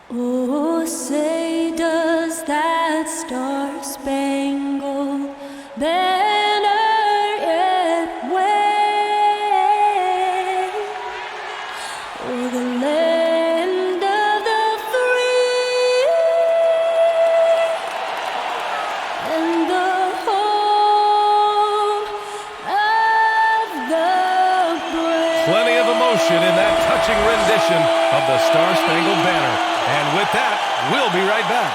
Oh, say does that star-spangled banner yet wave o'er the land of the free and the home of the brave? Plenty of emotion in that touching rendition of the Star-Spangled Banner. And with that, we'll be right back.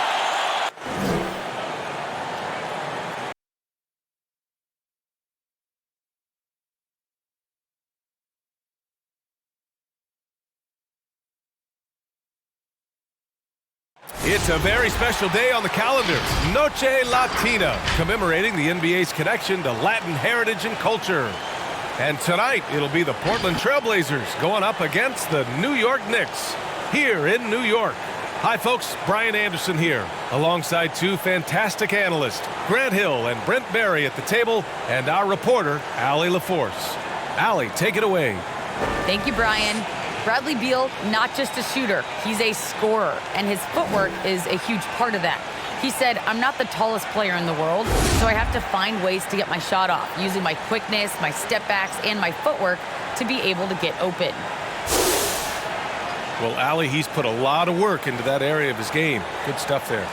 It's a very special day on the calendar, Noche Latina, commemorating the NBA's connection to Latin heritage and culture. And tonight, it'll be the Portland Trail Blazers going up against the New York Knicks here in New York. Hi, folks. Brian Anderson here, alongside two fantastic analysts, Grant Hill and Brent Barry at the table, and our reporter, Allie LaForce. Allie, take it away. Thank you, Brian. Bradley Beal, not just a shooter, he's a scorer, and his footwork is a huge part of that. He said, I'm not the tallest player in the world, so I have to find ways to get my shot off, using my quickness, my step backs, and my footwork to be able to get open. Well, Allie, he's put a lot of work into that area of his game. Good stuff there.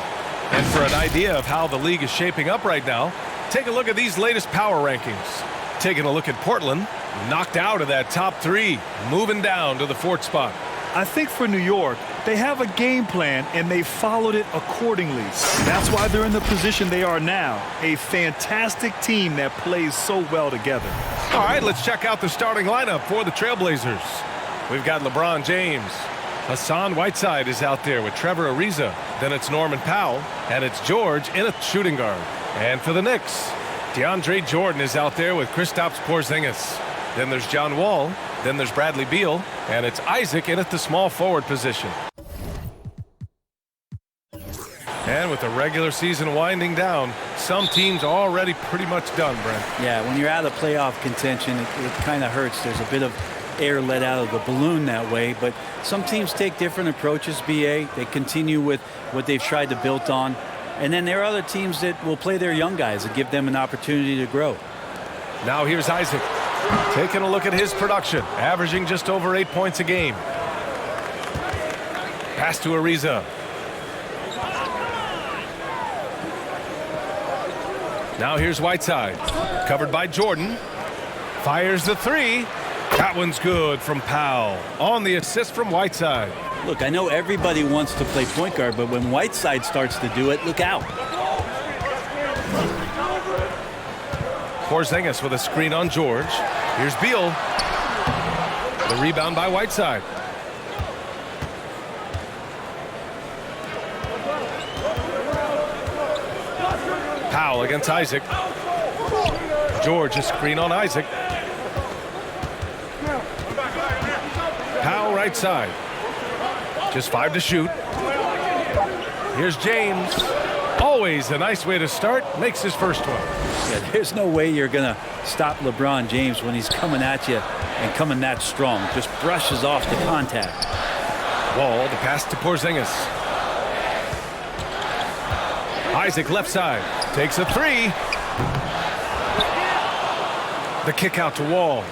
And for an idea of how the league is shaping up right now, take a look at these latest power rankings. Taking a look at Portland, knocked out of that top three, moving down to the fourth spot. I think for New York, they have a game plan and they followed it accordingly. That's why they're in the position they are now. A fantastic team that plays so well together. All right, let's check out the starting lineup for the Trailblazers. We've got LeBron James. Hassan Whiteside is out there with Trevor Ariza. Then it's Norman Powell, and it's George in a shooting guard. And for the Knicks, DeAndre Jordan is out there with Kristaps Porzingis. Then there's John Wall. Then there's Bradley Beal, and it's Isaac in at the small forward position. And with the regular season winding down, some teams are already pretty much done, Brent. Yeah, when you're out of playoff contention, it kind of hurts. There's a bit of air let out of the balloon that way, but some teams take different approaches, BA. They continue with what they've tried to build on. And then there are other teams that will play their young guys and give them an opportunity to grow. Now here's Isaac. Taking a look at his production, averaging just over 8 points a game. Pass to Ariza. Now here's Whiteside, covered by Jordan. Fires the three. That one's good from Powell. On the assist from Whiteside. Look, I know everybody wants to play point guard, but when Whiteside starts to do it, look out. Porzingis with a screen on George. Here's Beal. The rebound by Whiteside. Powell against Isaac. George, a screen on Isaac. Powell right side. Just 5 to shoot. Here's James. Always a nice way to start. Makes his first one. Yeah, there's no way you're going to stop LeBron James when he's coming at you and coming that strong. Just brushes off the contact. Wall, the pass to Porzingis. Isaac left side. Takes a three. The kick out to Wall.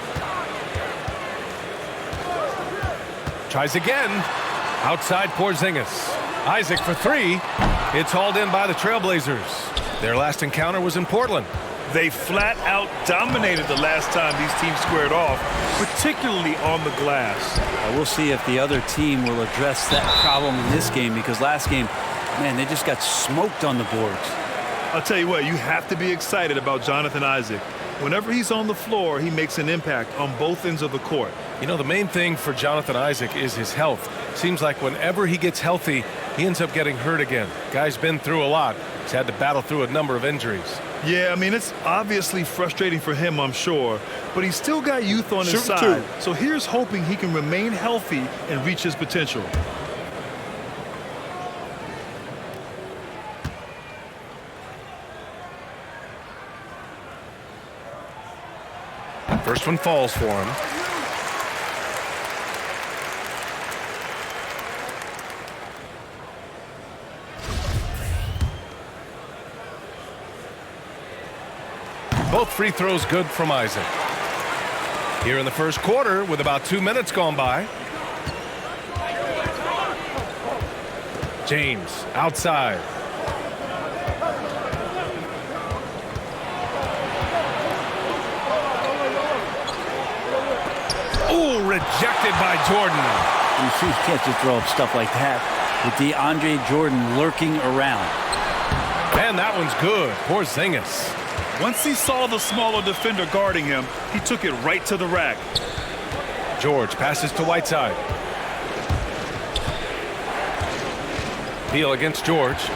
Tries again. Outside Porzingis. Isaac for three. It's hauled in by the Trailblazers. Their last encounter was in Portland. They flat out dominated the last time these teams squared off, particularly on the glass. We'll see if the other team will address that problem in this game, because last game, man, they just got smoked on the boards. I'll tell you what, you have to be excited about Jonathan Isaac. Whenever he's on the floor, he makes an impact on both ends of the court. You know, the main thing for Jonathan Isaac is his health. Seems like whenever he gets healthy, he ends up getting hurt again. Guy's been through a lot. He's had to battle through a number of injuries. Yeah, I mean, it's obviously frustrating for him, I'm sure, but he's still got youth on his side. So here's hoping he can remain healthy and reach his potential. First one falls for him. Both free throws good from Isaac. Here in the first quarter with about 2 minutes gone by. James outside. Ooh, rejected by Jordan. You see, you can't just throw up stuff like that with DeAndre Jordan lurking around. And that one's good. Porzingis. Once he saw the smaller defender guarding him, he took it right to the rack. George passes to Whiteside. Beal against George.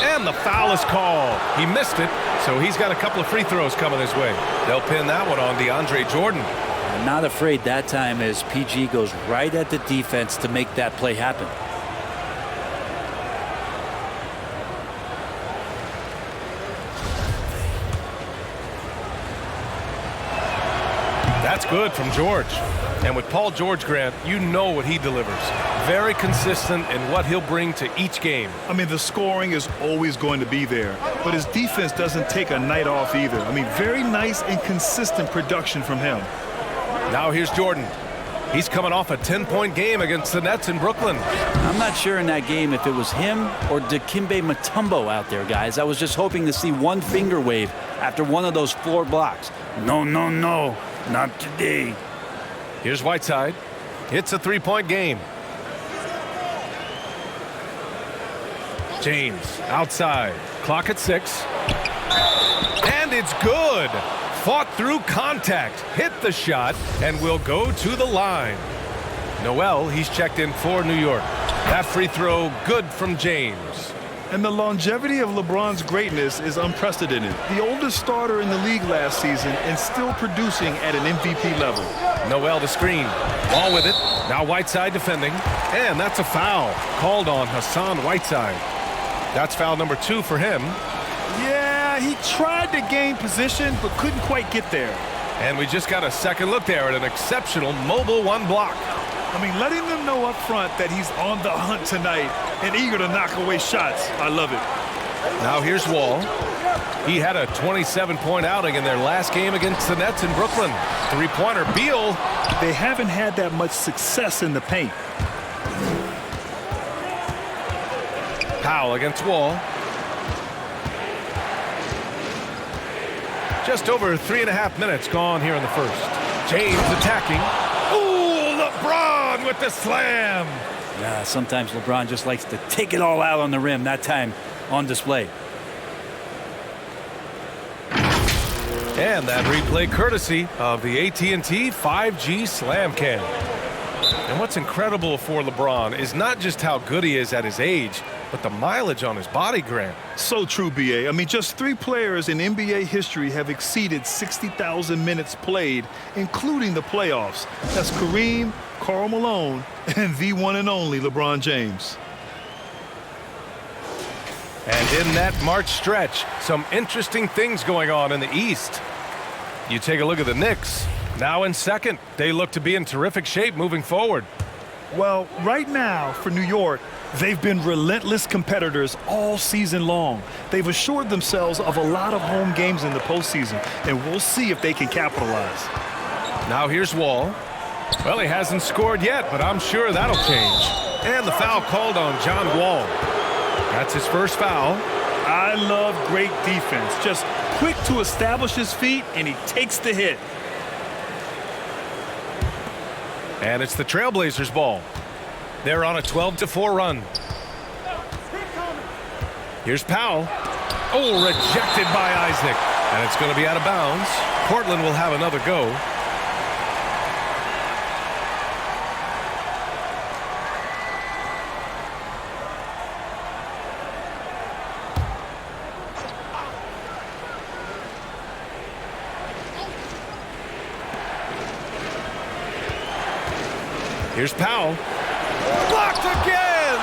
And the foul is called. He missed it, so he's got a couple of free throws coming his way. They'll pin that one on DeAndre Jordan. I'm not afraid that time as PG goes right at the defense to make that play happen. That's good from George. And with Paul George, Grant, you know what he delivers. Very consistent in what he'll bring to each game. I mean, the scoring is always going to be there, but his defense doesn't take a night off either. I mean, very nice and consistent production from him. Now here's Jordan. He's coming off a 10-point game against the Nets in Brooklyn. I'm not sure in that game if it was him or Dikembe Mutombo out there, guys. I was just hoping to see one finger wave after one of those floor blocks. No, no, no, not today. Here's Whiteside. It's a 3-point game. James outside. Clock at 6. And it's good. Fought through contact. Hit the shot and will go to the line. Noel, he's checked in for New York. That free throw good from James. And the longevity of LeBron's greatness is unprecedented. The oldest starter in the league last season and still producing at an MVP level. Noel the screen. Ball with it. Now Whiteside defending. And that's a foul called on Hassan Whiteside. That's foul number 2 for him. Yeah, he tried to gain position but couldn't quite get there. And we just got a second look there at an exceptional mobile 1 block. I mean, letting them know up front that he's on the hunt tonight and eager to knock away shots. I love it. Now here's Wall. He had a 27-point outing in their last game against the Nets in Brooklyn. 3-pointer. Beal. They haven't had that much success in the paint. Powell against Wall. Just over 3.5 minutes gone here in the first. James attacking. Ooh, LeBron with the slam. Yeah, sometimes LeBron just likes to take it all out on the rim, that time on display. And that replay courtesy of the AT&T 5G Slam Cam. And what's incredible for LeBron is not just how good he is at his age, but the mileage on his body, Grant. So true, B.A. I mean, just 3 players in NBA history have exceeded 60,000 minutes played, including the playoffs. That's Kareem, Karl Malone, and the one and only LeBron James. And in that March stretch, some interesting things going on in the East. You take a look at the Knicks. Now in second, they look to be in terrific shape moving forward. Well, right now for New York, they've been relentless competitors all season long. They've assured themselves of a lot of home games in the postseason, and we'll see if they can capitalize. Now here's Wall. Well, he hasn't scored yet, but I'm sure that'll change. And the foul called on John Wall. That's his first foul. I love great defense. Just quick to establish his feet, and he takes the hit. And it's the Trailblazers' ball. They're on a 12-4 run. Here's Powell. Oh, rejected by Isaac. And it's going to be out of bounds. Portland will have another go. Here's Powell. Blocked again!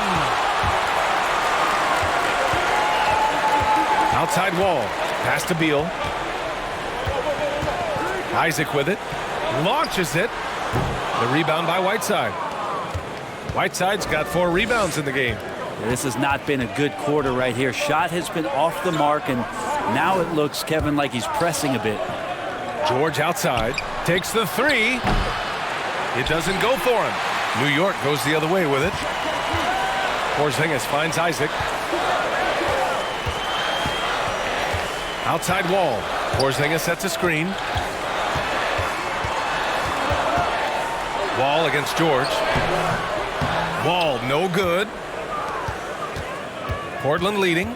Outside Wall. Pass to Beal. Isaac with it. Launches it. The rebound by Whiteside. Whiteside's got 4 rebounds in the game. This has not been a good quarter right here. Shot has been off the mark, and now it looks, Kevin, like he's pressing a bit. George outside, takes the three. It doesn't go for him. New York goes the other way with it. Porzingis finds Isaac. Outside Wall. Porzingis sets a screen. Wall against George. Wall no good. Portland leading.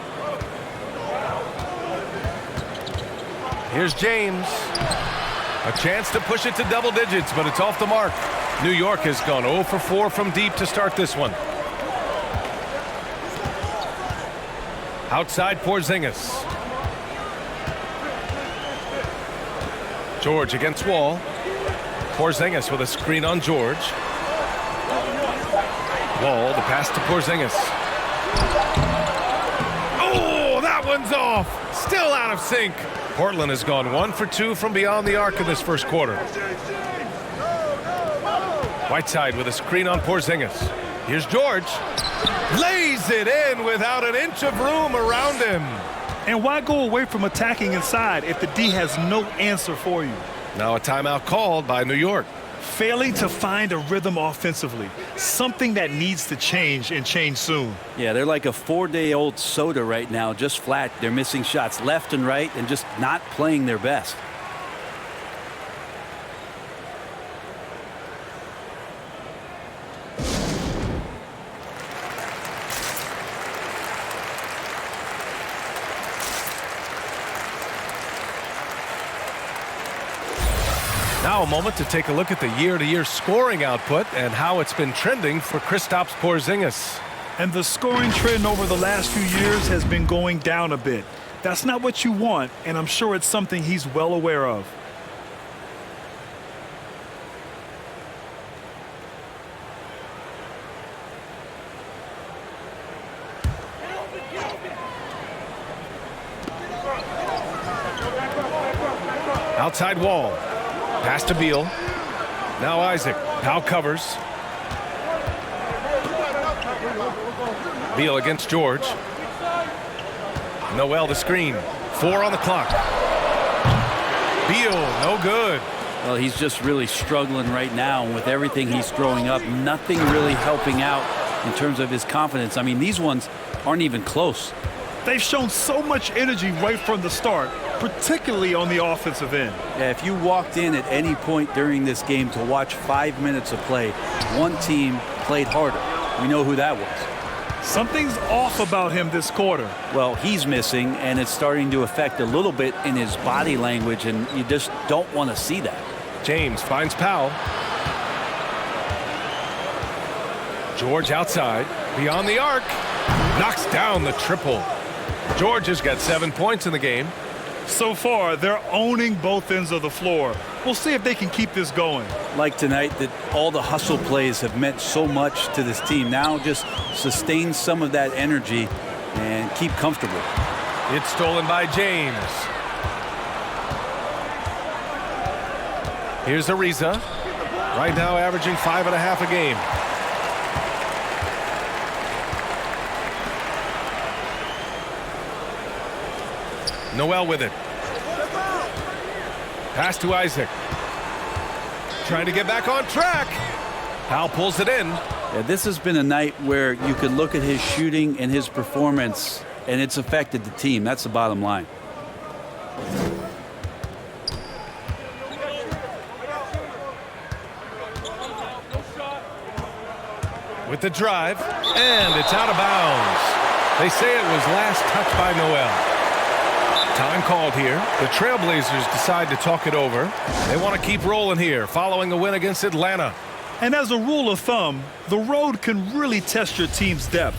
Here's James. A chance to push it to double digits, but it's off the mark. New York has gone 0 for 4 from deep to start this one. Outside Porzingis. George against Wall. Porzingis with a screen on George. Wall, the pass to Porzingis. Oh, that one's off. Still out of sync. Portland has gone 1 for 2 from beyond the arc in this first quarter. Whiteside with a screen on Porzingis. Here's George. Lays it in without an inch of room around him. And why go away from attacking inside if the D has no answer for you? Now a timeout called by New York. Failing to find a rhythm offensively. Something that needs to change and change soon. Yeah, they're like a 4-day-old soda right now, just flat. They're missing shots left and right and just not playing their best. Now a moment to take a look at the year-to-year scoring output and how it's been trending for Kristaps Porzingis. And the scoring trend over the last few years has been going down a bit. That's not what you want, and I'm sure it's something he's well aware of. Outside Wall. Pass to Beal. Now Isaac. Powell covers. Beal against George. Noel the screen. 4 on the clock. Beal, no good. Well, he's just really struggling right now. And with everything he's throwing up, nothing really helping out in terms of his confidence. I mean, these ones aren't even close. They've shown so much energy right from the start, particularly on the offensive end. Yeah, if you walked in at any point during this game to watch 5 minutes of play, one team played harder. We know who that was. Something's off about him this quarter. Well, he's missing, and it's starting to affect a little bit in his body language, and you just don't want to see that. James finds Powell. George outside, beyond the arc. Knocks down the triple. George has got 7 points in the game. So far, they're owning both ends of the floor. We'll see if they can keep this going. Like tonight, that all the hustle plays have meant so much to this team. Now just sustain some of that energy and keep comfortable. It's stolen by James. Here's Ariza. Right now averaging 5.5 a game. Noel with it. Pass to Isaac. Trying to get back on track. Powell pulls it in. Yeah, this has been a night where you could look at his shooting and his performance, and it's affected the team. That's the bottom line. With the drive, and it's out of bounds. They say it was last touched by Noel. Time called here. The Trailblazers decide to talk it over. They want to keep rolling here following a win against Atlanta. And as a rule of thumb, the road can really test your team's depth.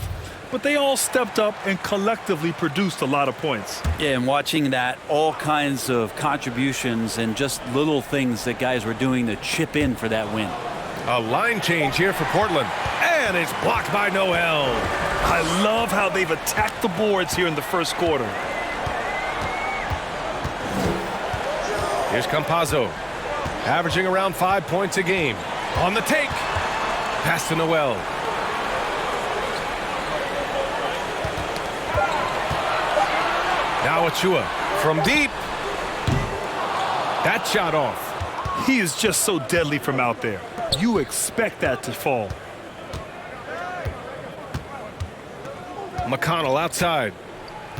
But they all stepped up and collectively produced a lot of points. Yeah, and watching that, all kinds of contributions and just little things that guys were doing to chip in for that win. A line change here for Portland. And it's blocked by Noel. I love how they've attacked the boards here in the first quarter. Here's Campazzo, averaging around 5 points a game. On the take. Pass to Noel. Now Achua from deep. That shot off. He is just so deadly from out there. You expect that to fall. McConnell outside.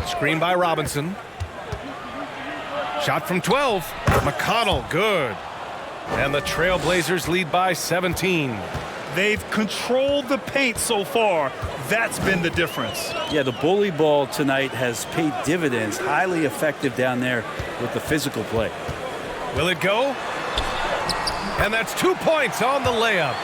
Screen by Robinson. Shot from 12. McConnell, good. And the Trailblazers lead by 17. They've controlled the paint so far. That's been the difference. Yeah, the bully ball tonight has paid dividends. Highly effective down there with the physical play. Will it go? And that's 2 points on the layup.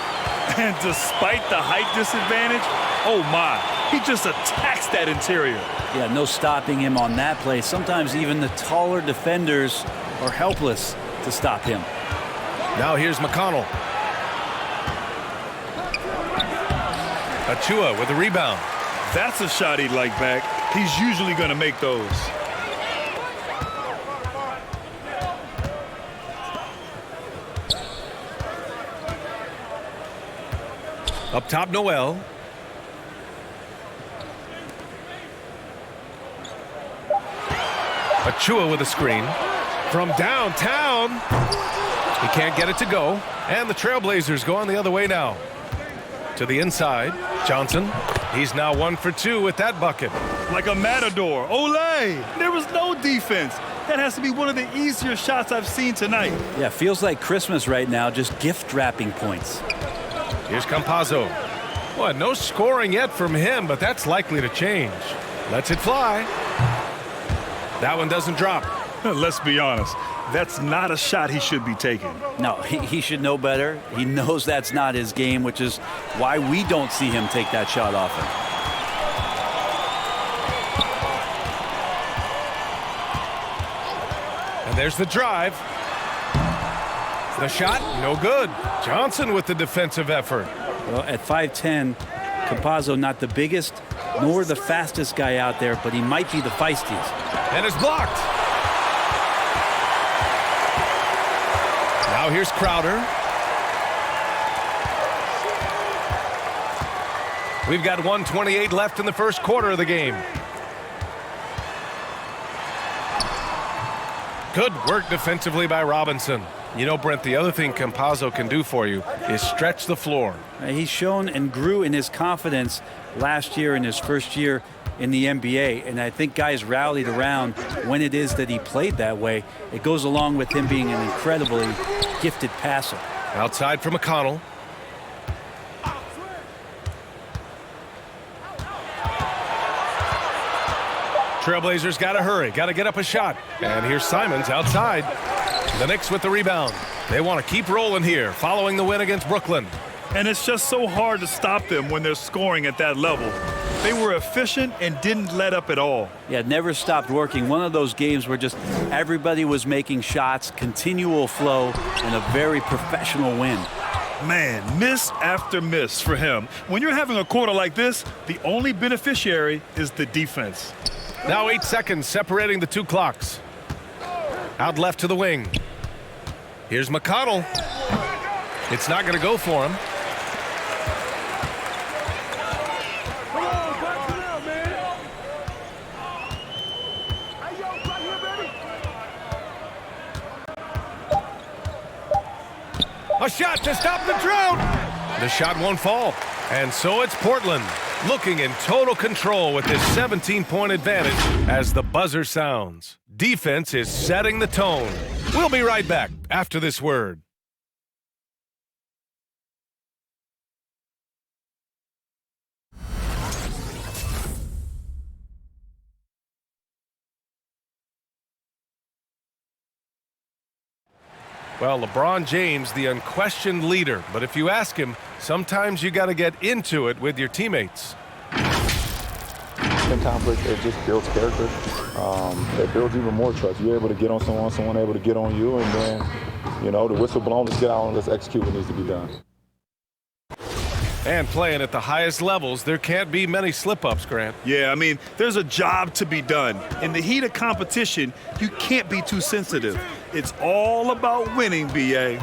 And despite the height disadvantage, oh my, he just attacks that interior. Yeah, no stopping him on that play. Sometimes even the taller defenders are helpless to stop him. Now here's McConnell. Achua with a rebound. That's a shot he'd like back. He's usually going to make those. Up top, Noel. Achua with a screen. From downtown. He can't get it to go. And the Trailblazers go on the other way now. To the inside. Johnson. He's now 1 for 2 with that bucket. Like a matador. Olay! There was no defense. That has to be one of the easier shots I've seen tonight. Yeah, feels like Christmas right now, just gift wrapping points. Here's Campazzo. Well, no scoring yet from him, but that's likely to change. Lets it fly. That one doesn't drop. Let's be honest. That's not a shot he should be taking. No, he should know better. He knows that's not his game, which is why we don't see him take that shot often. And there's the drive. The shot, no good. Johnson with the defensive effort. Well, at 5'10", Campazzo not the biggest nor the fastest guy out there, but he might be the feistiest. And it's blocked. Now here's Crowder. We've got 1:28 left in the first quarter of the game. Good work defensively by Robinson. You know, Brent, the other thing Campazzo can do for you is stretch the floor. He's shown and grew in his confidence last year in his first year in the NBA, and I think guys rallied around when it is that he played that way. It goes along with him being an incredibly gifted passer. Outside for McConnell. Trailblazers got to hurry, got to get up a shot. And here's Simons outside. The Knicks with the rebound. They want to keep rolling here, following the win against Brooklyn. And it's just so hard to stop them when they're scoring at that level. They were efficient and didn't let up at all. Yeah, never stopped working. One of those games where just everybody was making shots, continual flow, and a very professional win. Man, miss after miss for him. When you're having a quarter like this, the only beneficiary is the defense. Now 8 seconds separating the two clocks. Out left to the wing. Here's McConnell. It's not going to go for him. A shot to stop the drought. The shot won't fall. And so it's Portland looking in total control with this 17-point advantage as the buzzer sounds. Defense is setting the tone. We'll be right back after this word. Well, LeBron James, the unquestioned leader. But if you ask him, sometimes you got to get into it with your teammates. In conflict, it just builds character. It builds even more trust. You're able to get on someone able to get on you, and then, you know, the whistle blown, let's get out and let's execute what needs to be done. And playing at the highest levels, there can't be many slip-ups, Grant. Yeah, I mean, there's a job to be done. In the heat of competition, you can't be too sensitive. It's all about winning, B.A.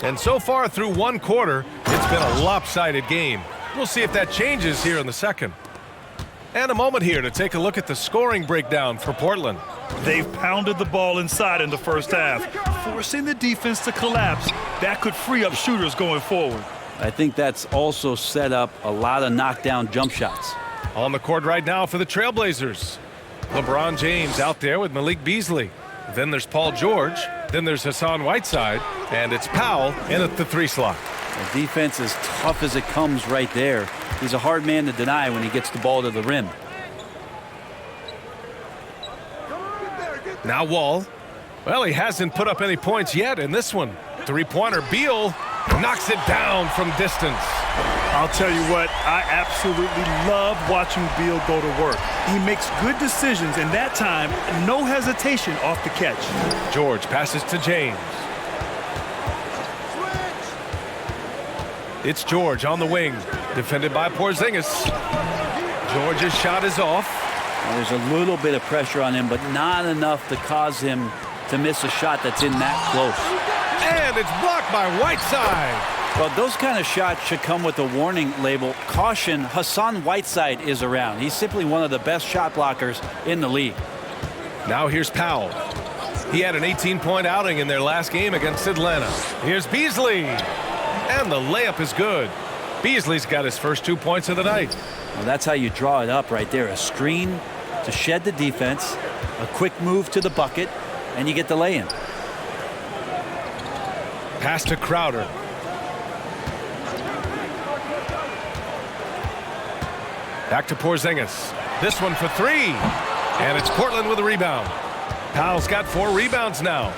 And so far through one quarter, it's been a lopsided game. We'll see if that changes here in the second. And a moment here to take a look at the scoring breakdown for Portland. They've pounded the ball inside in the first half, forcing the defense to collapse. That could free up shooters going forward. I think that's also set up a lot of knockdown jump shots. On the court right now for the Trailblazers. LeBron James out there with Malik Beasley. Then there's Paul George. Then there's Hassan Whiteside. And it's Powell in at the 3 slot. The defense is tough as it comes right there. He's a hard man to deny when he gets the ball to the rim. Now Wall. Well, he hasn't put up any points yet in this one. 3-pointer. Beal knocks it down from distance. I'll tell you what, I absolutely love watching Beal go to work. He makes good decisions, and that time, no hesitation off the catch. George passes to James. It's George on the wing, defended by Porzingis. George's shot is off. There's a little bit of pressure on him, but not enough to cause him to miss a shot that's in that close. And it's blocked by Whiteside. Well, those kind of shots should come with a warning label. Caution, Hassan Whiteside is around. He's simply one of the best shot blockers in the league. Now here's Powell. He had an 18-point outing in their last game against Atlanta. Here's Beasley. And the layup is good. Beasley's got his first 2 points of the night. Well, that's how you draw it up right there. A screen to shed the defense, a quick move to the bucket, and you get the lay-in. Pass to Crowder. Back to Porzingis. This one for 3. And it's Portland with a rebound. Powell's got 4 rebounds now.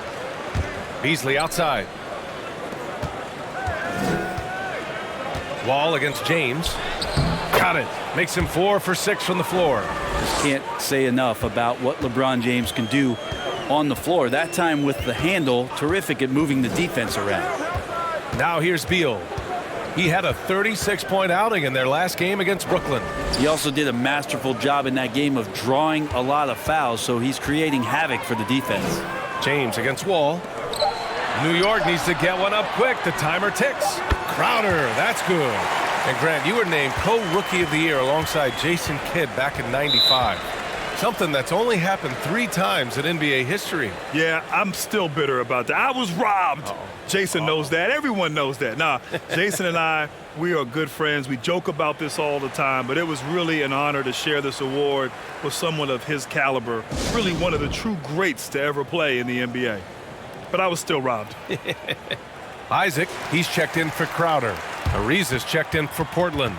Beasley outside. Wall against James. Got it. Makes him 4 for 6 from the floor. Just can't say enough about what LeBron James can do on the floor. That time with the handle, terrific at moving the defense around. Now here's Beal. He had a 36-point outing in their last game against Brooklyn. He also did a masterful job in that game of drawing a lot of fouls, so he's creating havoc for the defense. James against Wall. New York needs to get one up quick. The timer ticks. Crowder, that's good. And Grant, you were named co-rookie of the year alongside Jason Kidd back in '95. Something that's only happened 3 times in NBA history. Yeah, I'm still bitter about that. I was robbed. Jason knows that. Everyone knows that. Nah, Jason and I, we are good friends. We joke about this all the time, but it was really an honor to share this award with someone of his caliber. Really one of the true greats to ever play in the NBA. But I was still robbed. Isaac, he's checked in for Crowder. Ariza's checked in for Portland.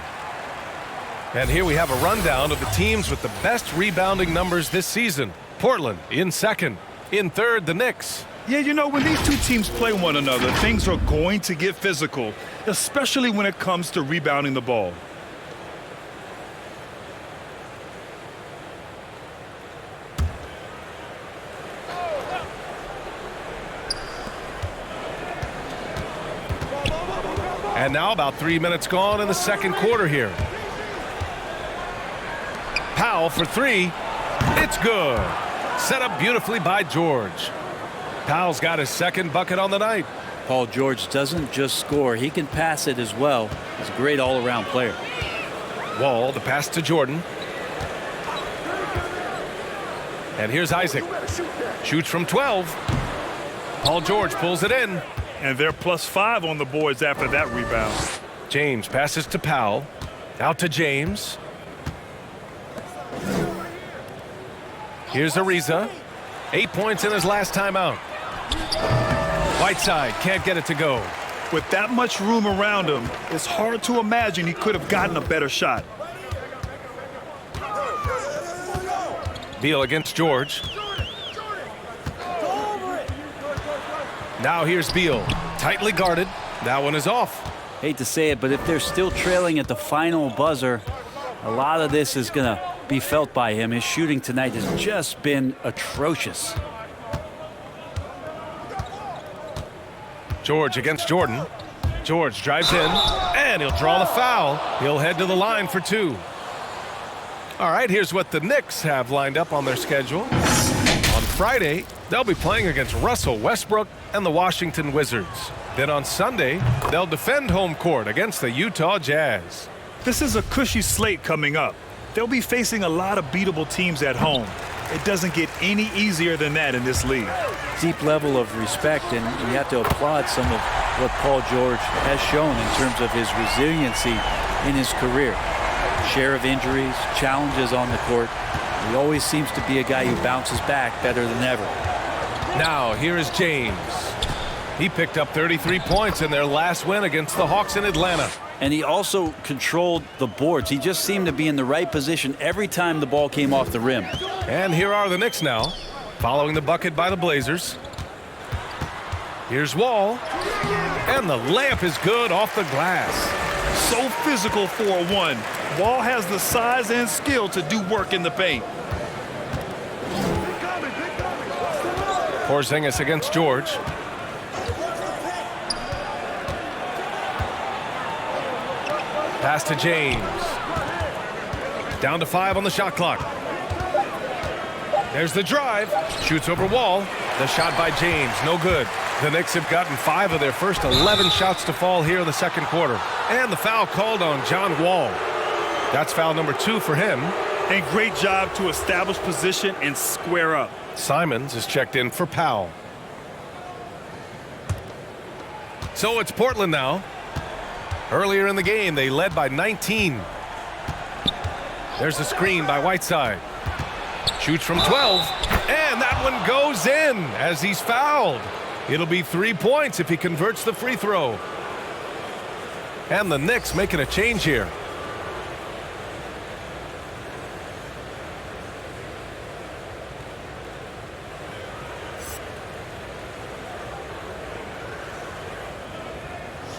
And here we have a rundown of the teams with the best rebounding numbers this season. Portland in 2nd. In 3rd, the Knicks. Yeah, you know, when these two teams play one another, things are going to get physical, especially when it comes to rebounding the ball. And now about 3 minutes gone in the 2nd quarter here. Powell for 3. It's good. Set up beautifully by George. Powell's got his 2nd bucket on the night. Paul George doesn't just score, he can pass it as well. He's a great all-around player. Wall, the pass to Jordan. And here's Isaac. Shoots from 12. Paul George pulls it in. And they're +5 on the boards after that rebound. James passes to Powell. Out to James. Here's Ariza. 8 points in his last time out. Whiteside can't get it to go. With that much room around him, it's hard to imagine he could have gotten a better shot. Beal against George. Now here's Beal. Tightly guarded. That one is off. Hate to say it, but if they're still trailing at the final buzzer, a lot of this is going to be felt by him. His shooting tonight has just been atrocious. George against Jordan. George drives in, and he'll draw the foul. He'll head to the line for 2. All right, here's what the Knicks have lined up on their schedule. On Friday, they'll be playing against Russell Westbrook and the Washington Wizards. Then on Sunday, they'll defend home court against the Utah Jazz. This is a cushy slate coming up. They'll be facing a lot of beatable teams at home. It doesn't get any easier than that in this league. Deep level of respect, and you have to applaud some of what Paul George has shown in terms of his resiliency in his career. Share of injuries, challenges on the court. He always seems to be a guy who bounces back better than ever. Now, here is James. He picked up 33 points in their last win against the Hawks in Atlanta. And he also controlled the boards. He just seemed to be in the right position every time the ball came off the rim. And here are the Knicks now, following the bucket by the Blazers. Here's Wall. And the layup is good off the glass. So physical for a 1. Wall has the size and skill to do work in the paint. Porzingis against George. Pass to James. Down to 5 on the shot clock. There's the drive. Shoots over Wall. The shot by James, no good. The Knicks have gotten 5 of their first 11 shots to fall here in the second quarter. And the foul called on John Wall. That's foul number 2 for him. And great job to establish position and square up. Simons is checked in for Powell. So it's Portland now. Earlier in the game, they led by 19. There's a screen by Whiteside. Shoots from 12, and that one goes in as he's fouled. It'll be 3 points if he converts the free throw. And the Knicks making a change here.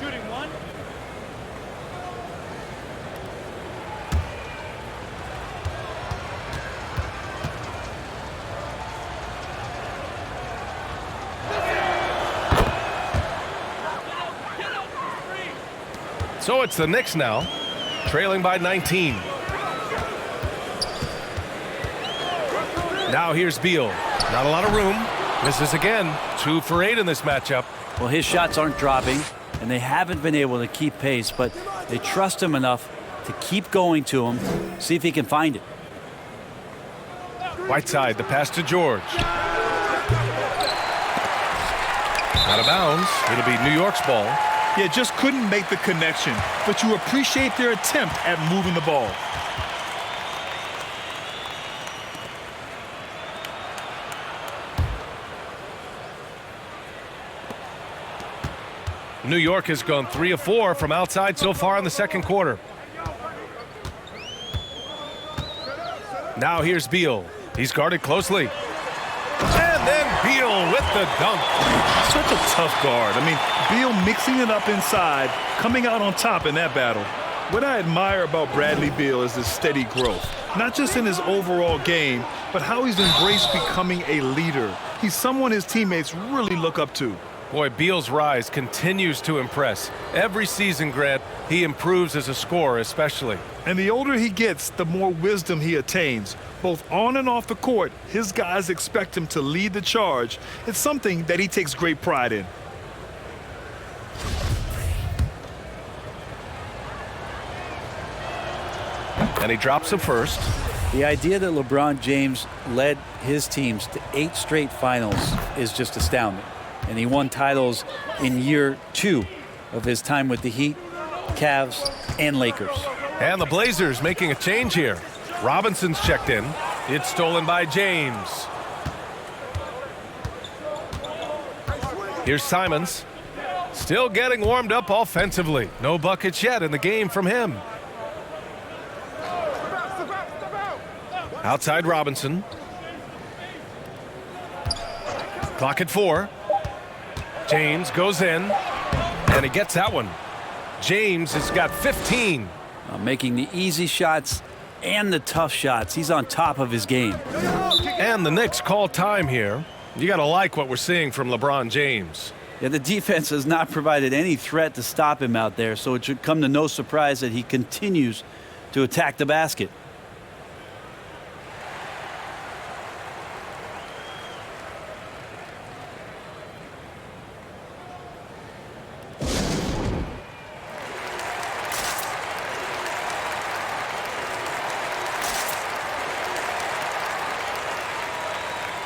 Shooting 1. So it's the Knicks now, trailing by 19. Now here's Beal. Not a lot of room. Misses again. 2 for 8 in this matchup. Well, his shots aren't dropping, and they haven't been able to keep pace, but they trust him enough to keep going to him, see if he can find it. Whiteside, the pass to George. Out of bounds. It'll be New York's ball. Yeah, just couldn't make the connection, but you appreciate their attempt at moving the ball. New York has gone 3 of 4 from outside so far in the second quarter. Now here's Beal. He's guarded closely. And then Beal with the dunk. Such a tough guard. I mean, Beal mixing it up inside, coming out on top in that battle. What I admire about Bradley Beal is his steady growth, not just in his overall game, but how he's embraced becoming a leader. He's someone his teammates really look up to. Boy, Beal's rise continues to impress. Every season, Grant, he improves as a scorer especially. And the older he gets, the more wisdom he attains. Both on and off the court, his guys expect him to lead the charge. It's something that he takes great pride in. And he drops the first. The idea that LeBron James led his teams to 8 straight finals is just astounding. And he won titles in year 2 of his time with the Heat, Cavs, and Lakers. And the Blazers making a change here. Robinson's checked in. It's stolen by James. Here's Simons. Still getting warmed up offensively. No buckets yet in the game from him. Outside Robinson. Clock at 4. James goes in, and he gets that one. James has got 15. Making the easy shots and the tough shots. He's on top of his game. And the Knicks call time here. You got to like what we're seeing from LeBron James. Yeah, the defense has not provided any threat to stop him out there, so it should come to no surprise that he continues to attack the basket.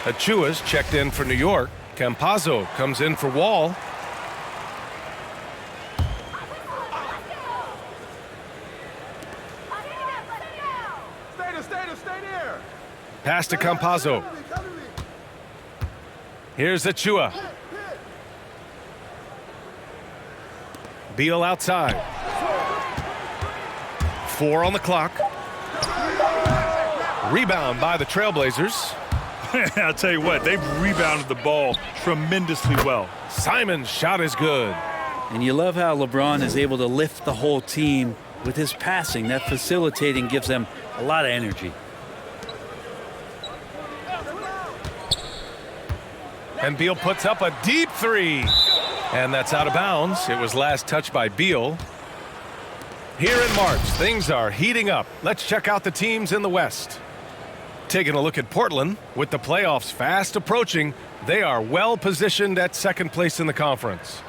Achua's checked in for New York. Campazzo comes in for Wall. Pass to Campazzo. Here's Achua. Beal outside. 4 on the clock. Rebound by the Trailblazers. I'll tell you what, they've rebounded the ball tremendously well. Simon's shot is good. And you love how LeBron is able to lift the whole team with his passing. That facilitating gives them a lot of energy. And Beal puts up a deep 3. And that's out of bounds. It was last touched by Beal. Here in March, things are heating up. Let's check out the teams in the West. Taking a look at Portland, with the playoffs fast approaching, they are well positioned at second place in the conference.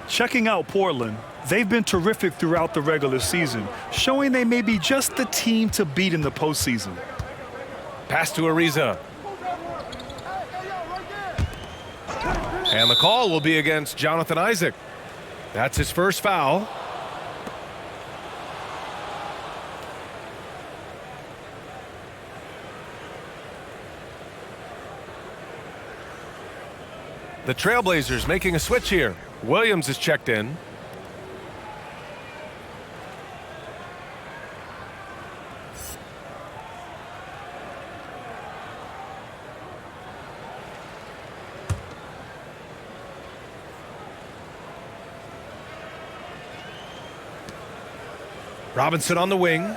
Checking out Portland, they've been terrific throughout the regular season, showing they may be just the team to beat in the postseason. Pass to Ariza. And the call will be against Jonathan Isaac. That's his first foul. The Trailblazers making a switch here. Williams is checked in. Robinson on the wing.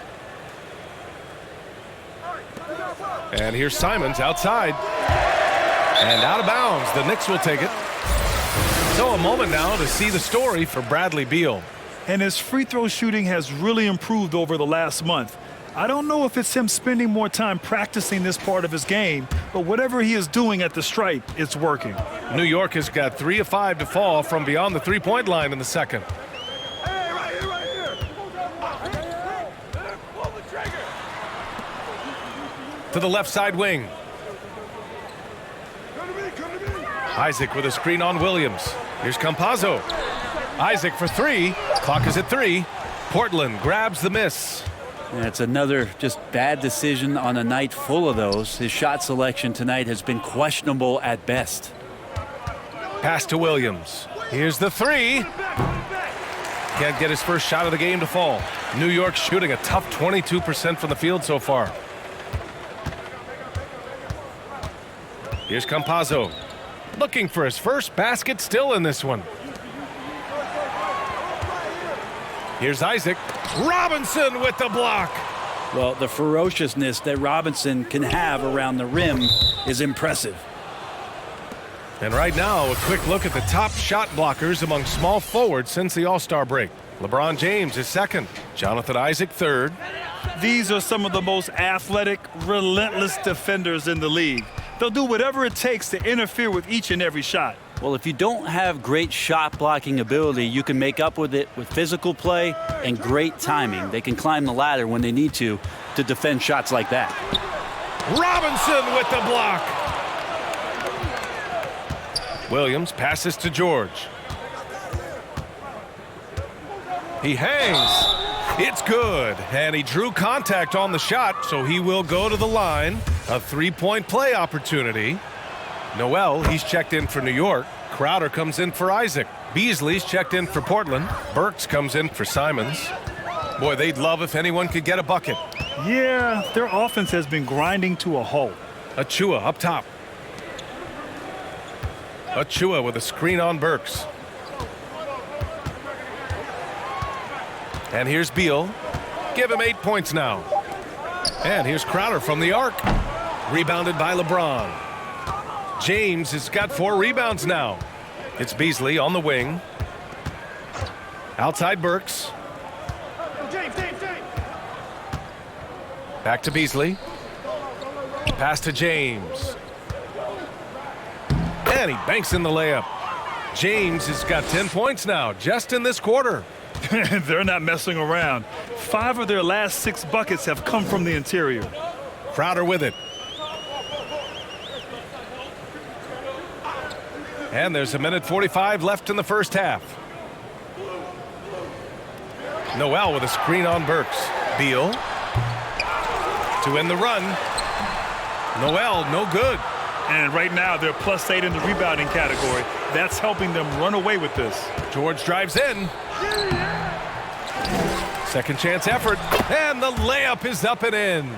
And here's Simons outside. And out of bounds. The Knicks will take it. So a moment now to see the story for Bradley Beal. And his free throw shooting has really improved over the last month. I don't know if it's him spending more time practicing this part of his game, but whatever he is doing at the stripe, it's working. New York has got 3 of 5 to fall from beyond the three-point line in the second. To the left side wing. Isaac with a screen on Williams. Here's Campazzo. Isaac for 3. Clock is at 3. Portland grabs the miss. That's another just bad decision on a night full of those. His shot selection tonight has been questionable at best. Pass to Williams. Here's the 3. Can't get his first shot of the game to fall. New York shooting a tough 22% from the field so far. Here's Campazzo. Looking for his first basket still in this one. Here's Isaac. Robinson with the block. Well, the ferociousness that Robinson can have around the rim is impressive. And right now, a quick look at the top shot blockers among small forwards since the All-Star break. LeBron James is second. Jonathan Isaac third. These are some of the most athletic, relentless defenders in the league. They'll do whatever it takes to interfere with each and every shot. Well, if you don't have great shot blocking ability, you can make up with it with physical play and great timing. They can climb the ladder when they need to defend shots like that. Robinson with the block. Williams passes to George. He hangs. It's good. And he drew contact on the shot, so he will go to the line. A three-point play opportunity. Noel, he's checked in for New York. Crowder comes in for Isaac. Beasley's checked in for Portland. Burks comes in for Simons. Boy, they'd love if anyone could get a bucket. Yeah, their offense has been grinding to a halt. Achua up top. Achua with a screen on Burks. And here's Beal. Give him 8 points now. And here's Crowder from the arc. Rebounded by LeBron. James has got 4 rebounds now. It's Beasley on the wing. Outside Burks. Back to Beasley. Pass to James. And he banks in the layup. James has got 10 points now just in this quarter. They're not messing around. 5 of their last 6 buckets have come from the interior. Crowder with it. And there's 1:45 left in the first half. Noel with a screen on Burks. Beal to end the run. Noel, no good. And right now, they're +8 in the rebounding category. That's helping them run away with this. George drives in. Second chance effort. And the layup is up and in.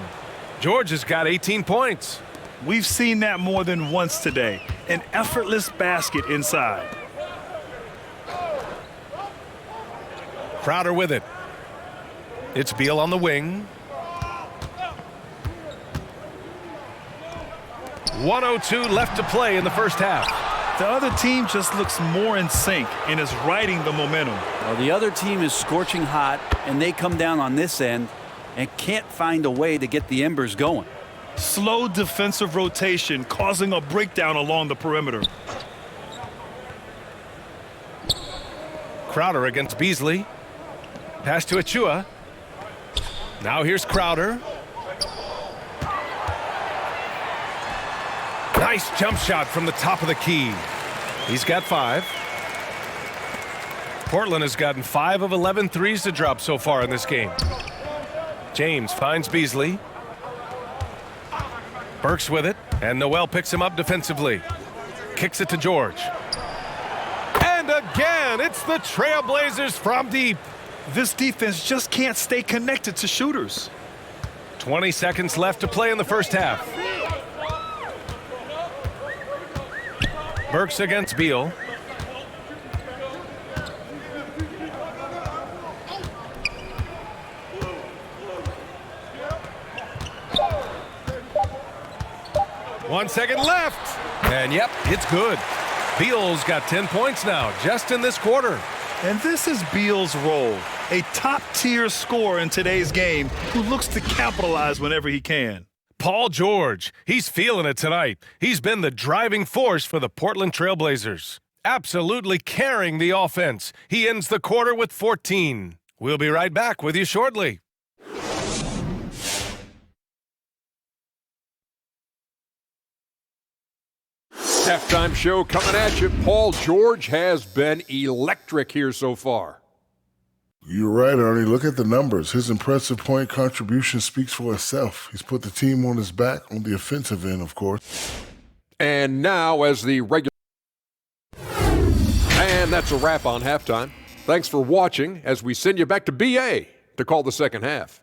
George has got 18 points. We've seen that more than once today. An effortless basket inside. Crowder with it. It's Beal on the wing. 1:02 left to play in the first half. The other team just looks more in sync and is riding the momentum. Well, the other team is scorching hot, and they come down on this end and can't find a way to get the embers going. Slow defensive rotation causing a breakdown along the perimeter. Crowder against Beasley. Pass to Achua. Now here's Crowder. Nice jump shot from the top of the key. He's got 5. Portland has gotten 5 of 11 threes to drop so far in this game. James finds Beasley. Burks with it, and Noel picks him up defensively. Kicks it to George. And again, it's the Trailblazers from deep. This defense just can't stay connected to shooters. 20 seconds left to play in the first half. Burks against Beal. One second left. And yep, it's good. Beal's got 10 points now just in this quarter. And this is Beal's role, a top-tier scorer in today's game who looks to capitalize whenever he can. Paul George, he's feeling it tonight. He's been the driving force for the Portland Trailblazers. Absolutely carrying the offense. He ends the quarter with 14. We'll be right back with you shortly. Halftime show coming at you. Paul George has been electric here so far. You're right, Ernie. Look at the numbers. His impressive point contribution speaks for itself. He's put the team on his back on the offensive end, of course. And now as the regular... And that's a wrap on halftime. Thanks for watching as we send you back to BA to call the second half.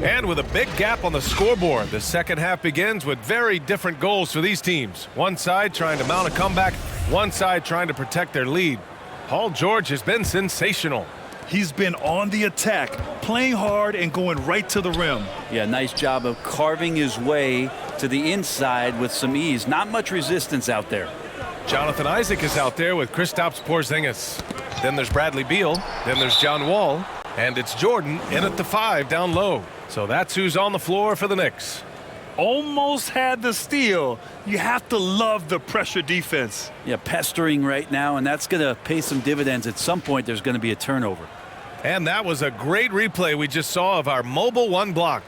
And with a big gap on the scoreboard, the second half begins with very different goals for these teams. One side trying to mount a comeback, one side trying to protect their lead. Paul George has been sensational. He's been on the attack, playing hard and going right to the rim. Yeah, nice job of carving his way to the inside with some ease. Not much resistance out there. Jonathan Isaac is out there with Kristaps Porzingis. Then there's Bradley Beal. Then there's John Wall. And it's Jordan in at the 5 down low. So that's who's on the floor for the Knicks. Almost had the steal. You have to love the pressure defense. Yeah, pestering right now, and that's going to pay some dividends. At some point, there's going to be a turnover. And that was a great replay we just saw of our mobile one block.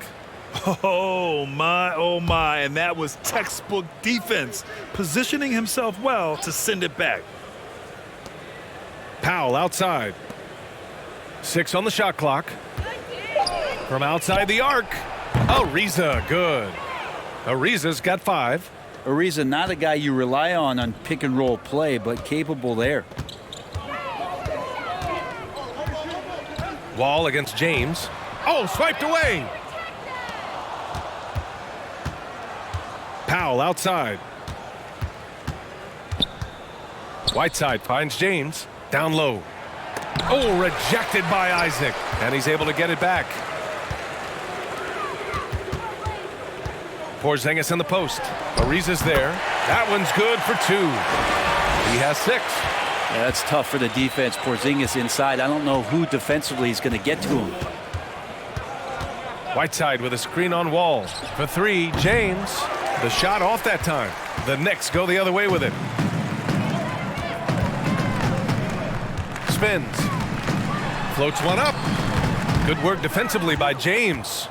Oh, my. And that was textbook defense, positioning himself well to send it back. Powell outside. 6 on the shot clock. From outside the arc. Ariza, good. Ariza's got 5. Ariza, not a guy you rely on pick and roll play, but capable there. Wall against James. Oh, swiped away. Powell outside. Whiteside finds James. Down low. Oh, rejected by Isaac. And he's able to get it back. Porzingis in the post. Ariza's there. That one's good for 2. He has 6. Yeah, that's tough for the defense. Porzingis inside. I don't know who defensively is going to get to him. Whiteside with a screen on Wall. For 3, James. The shot off that time. The Knicks go the other way with it. Spins. Floats one up. Good work defensively by James.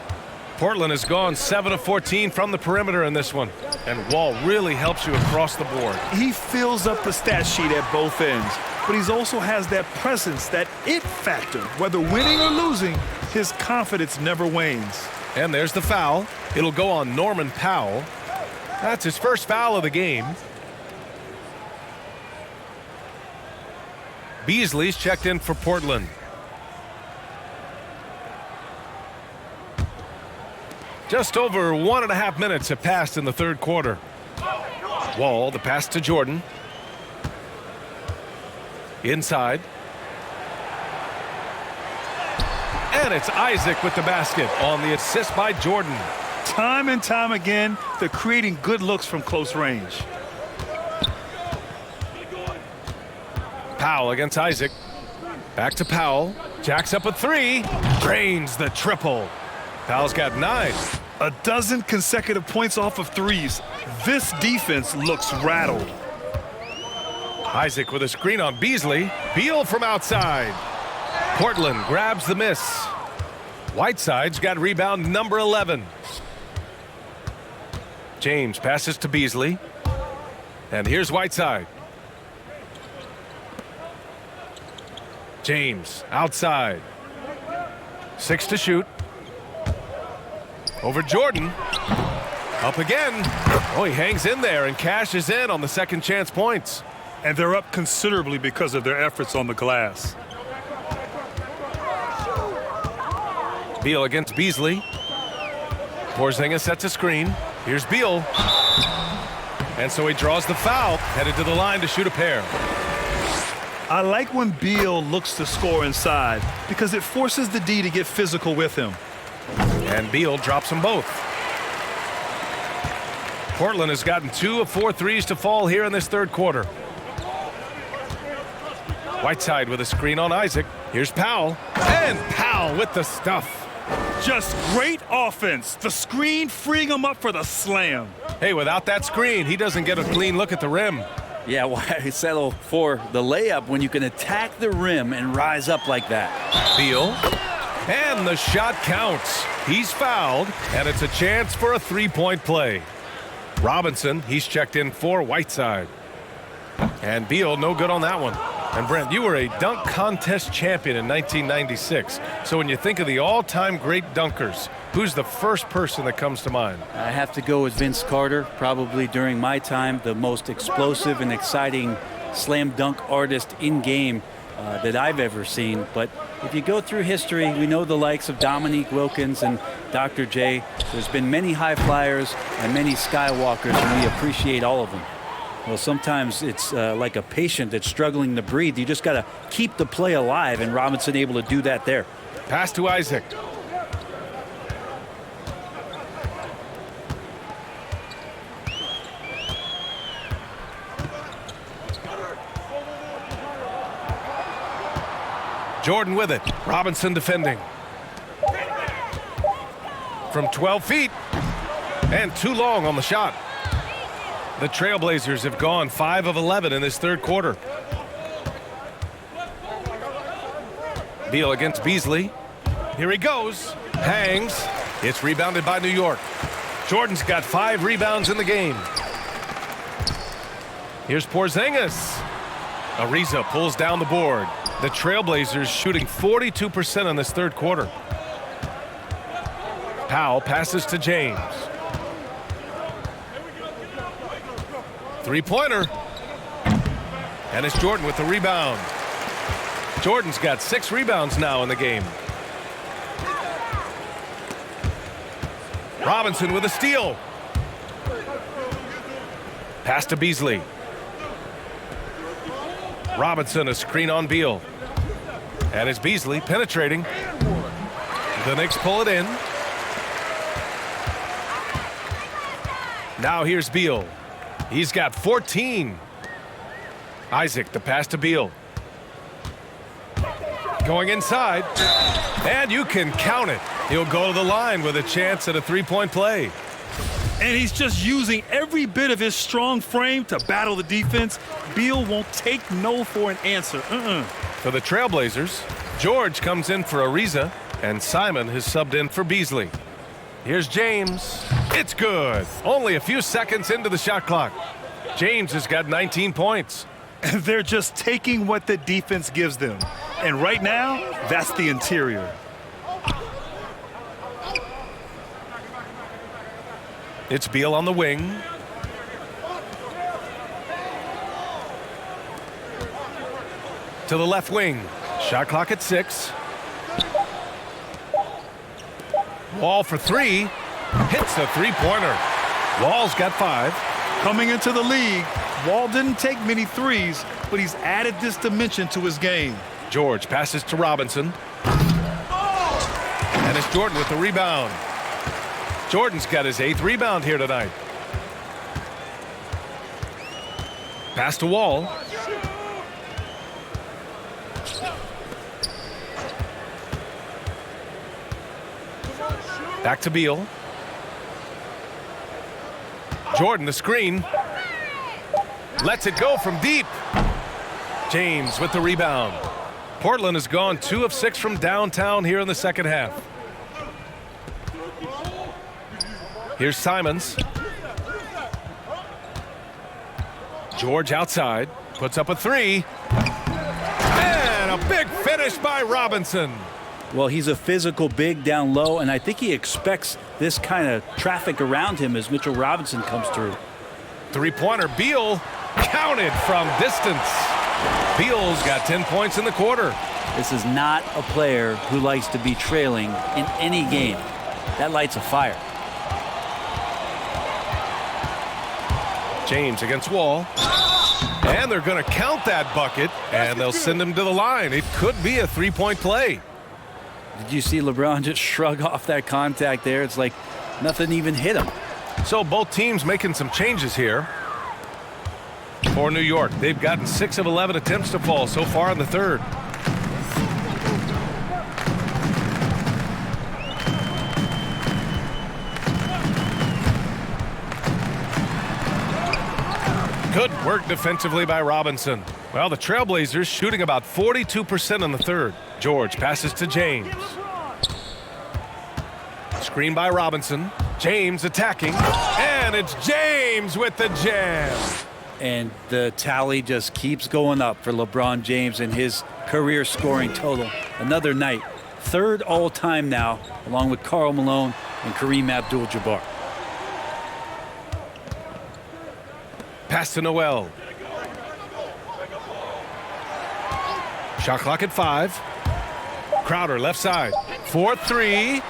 Portland has gone 7 of 14 from the perimeter in this one. And Wall really helps you across the board. He fills up the stat sheet at both ends, but he also has that presence, that it factor. Whether winning or losing, his confidence never wanes. And there's the foul. It'll go on Norman Powell. That's his first foul of the game. Beasley's checked in for Portland. Just over 1.5 minutes have passed in the third quarter. Wall, the pass to Jordan. Inside. And it's Isaac with the basket on the assist by Jordan. Time and time again, they're creating good looks from close range. Powell against Isaac. Back to Powell. Jacks up a three. Drains the triple. Powell's got 9. A dozen consecutive points off of threes. This defense looks rattled. Isaac with a screen on Beasley. Beal from outside. Portland grabs the miss. Whiteside's got rebound number 11. James passes to Beasley. And here's Whiteside. James outside. 6 to shoot. Over Jordan. Up again. Oh, he hangs in there and cashes in on the second chance points. And they're up considerably because of their efforts on the glass. Beal against Beasley. Porzingis sets a screen. Here's Beal. And so he draws the foul, headed to the line to shoot a pair. I like when Beal looks to score inside because it forces the D to get physical with him. And Beal drops them both. Portland has gotten 2 of 4 threes to fall here in this third quarter. Whiteside with a screen on Isaac. Here's Powell. And Powell with the stuff. Just great offense. The screen freeing him up for the slam. Hey, without that screen, he doesn't get a clean look at the rim. Yeah, why settle for the layup when you can attack the rim and rise up like that? Beal. And the shot counts. He's fouled, and it's a chance for a three-point play. Robinson, he's checked in for Whiteside. And Beal, no good on that one. And Brent, you were a dunk contest champion in 1996. So when you think of the all-time great dunkers, who's the first person that comes to mind? I have to go with Vince Carter, probably during my time, the most explosive and exciting slam dunk artist in game that I've ever seen. But if you go through history, we know the likes of Dominique Wilkins and Dr. J. There's been many high flyers and many skywalkers, and we appreciate all of them. Well, sometimes it's like a patient that's struggling to breathe. You just got to keep the play alive, and Robinson able to do that there. Pass to Isaac. Jordan with it. Robinson defending. From 12 feet. And too long on the shot. The Trailblazers have gone 5 of 11 in this third quarter. Beal against Beasley. Here he goes. Hangs. It's rebounded by New York. Jordan's got 5 rebounds in the game. Here's Porzingis. Ariza pulls down the board. The Trailblazers shooting 42% in this third quarter. Powell passes to James. Three-pointer. And it's Jordan with the rebound. Jordan's got 6 rebounds now in the game. Robinson with a steal. Pass to Beasley. Robinson a screen on Beal. And it's Beasley penetrating. The Knicks pull it in. Now here's Beal. He's got 14. Isaac, the pass to Beal. Going inside. And you can count it. He'll go to the line with a chance at a three-point play. And he's just using every bit of his strong frame to battle the defense. Beal won't take no for an answer. For the Trailblazers, George comes in for Ariza, And Simon has subbed in for Beasley. Here's James. It's good. Only a few seconds into the shot clock. James has got 19 points. And they're just taking what the defense gives them. And right now, that's the interior. It's Beal on the wing. To the left wing. Shot clock at 6. Wall for 3. Hits a three-pointer. Wall's got 5. Coming into the league, Wall didn't take many threes, but he's added this dimension to his game. George passes to Robinson. And it's Jordan with the rebound. Jordan's got his 8th rebound here tonight. Pass to Wall. Back to Beal. Jordan the screen. Lets it go from deep. James with the rebound. Portland has gone 2 of 6 from downtown here in the second half. Here's Simons. George outside. Puts up a 3. And a big finish by Robinson. Well, he's a physical big down low, and I think he expects this kind of traffic around him as Mitchell Robinson comes through. Three-pointer. Beal counted from distance. Beal's got 10 points in the quarter. This is not a player who likes to be trailing in any game. That lights a fire. James against Wall. And they're going to count that bucket, and they'll send him to the line. It could be a three-point play. Did you see LeBron just shrug off that contact there? It's like nothing even hit him. So both teams making some changes here. For New York, they've gotten 6 of 11 attempts to fall so far in the third. Good work defensively by Robinson. Well, the Trailblazers shooting about 42% in the third. George passes to James. Screen by Robinson. James attacking. And it's James with the jam. And the tally just keeps going up for LeBron James and his career scoring total. Another night. 3rd all-time now, along with Karl Malone and Kareem Abdul-Jabbar. Pass to Noel. Shot clock at 5. Crowder left side. 4-3.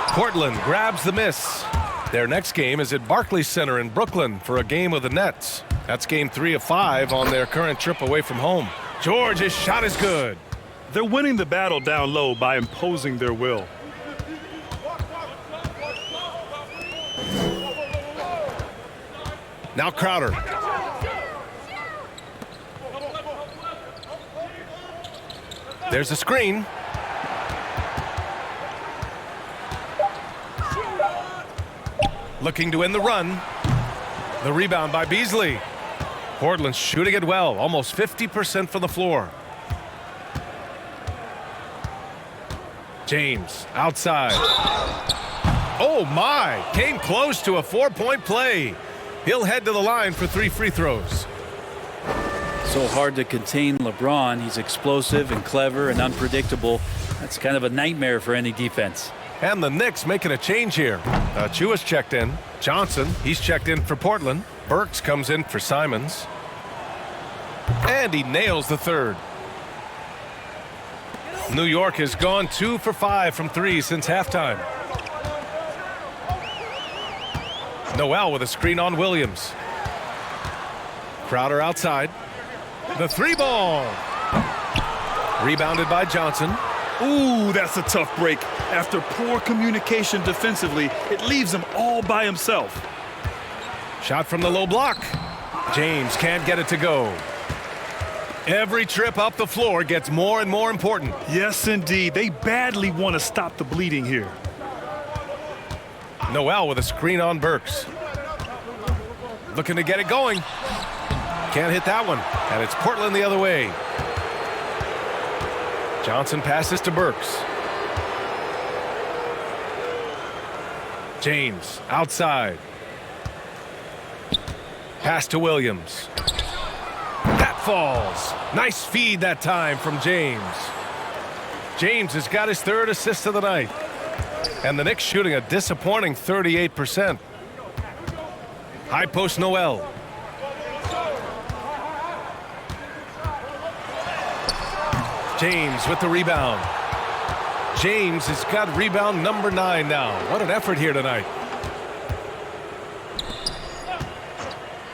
Portland grabs the miss. Their next game is at Barclays Center in Brooklyn for a game with the Nets. That's game 3 of 5 on their current trip away from home. George's shot is good. They're winning the battle down low by imposing their will. Now Crowder. There's a screen. Looking to end the run. The rebound by Beasley. Portland shooting it well, almost 50% from the floor. James outside. Oh my, came close to a 4-point play. He'll head to the line for 3 free throws. So hard to contain LeBron. He's explosive and clever and unpredictable. That's kind of a nightmare for any defense. And the Knicks making a change here. Chua's checked in. Johnson, he's checked in for Portland. Burks comes in for Simons. And he nails the third. New York has gone 2 for 5 from 3 since halftime. Noel with a screen on Williams. Crowder outside. The 3-ball. Rebounded by Johnson. Ooh, that's a tough break. After poor communication defensively, it leaves him all by himself. Shot from the low block. James can't get it to go. Every trip up the floor gets more and more important. Yes, indeed. They badly want to stop the bleeding here. Noel with a screen on Burks. Looking to get it going. Can't hit that one. And it's Portland the other way. Johnson passes to Burks. James outside. Pass to Williams. That falls. Nice feed that time from James. James has got his 3rd assist of the night. And the Knicks shooting a disappointing 38%. High post Noel. James with the rebound. James has got rebound number 9 now. What an effort here tonight.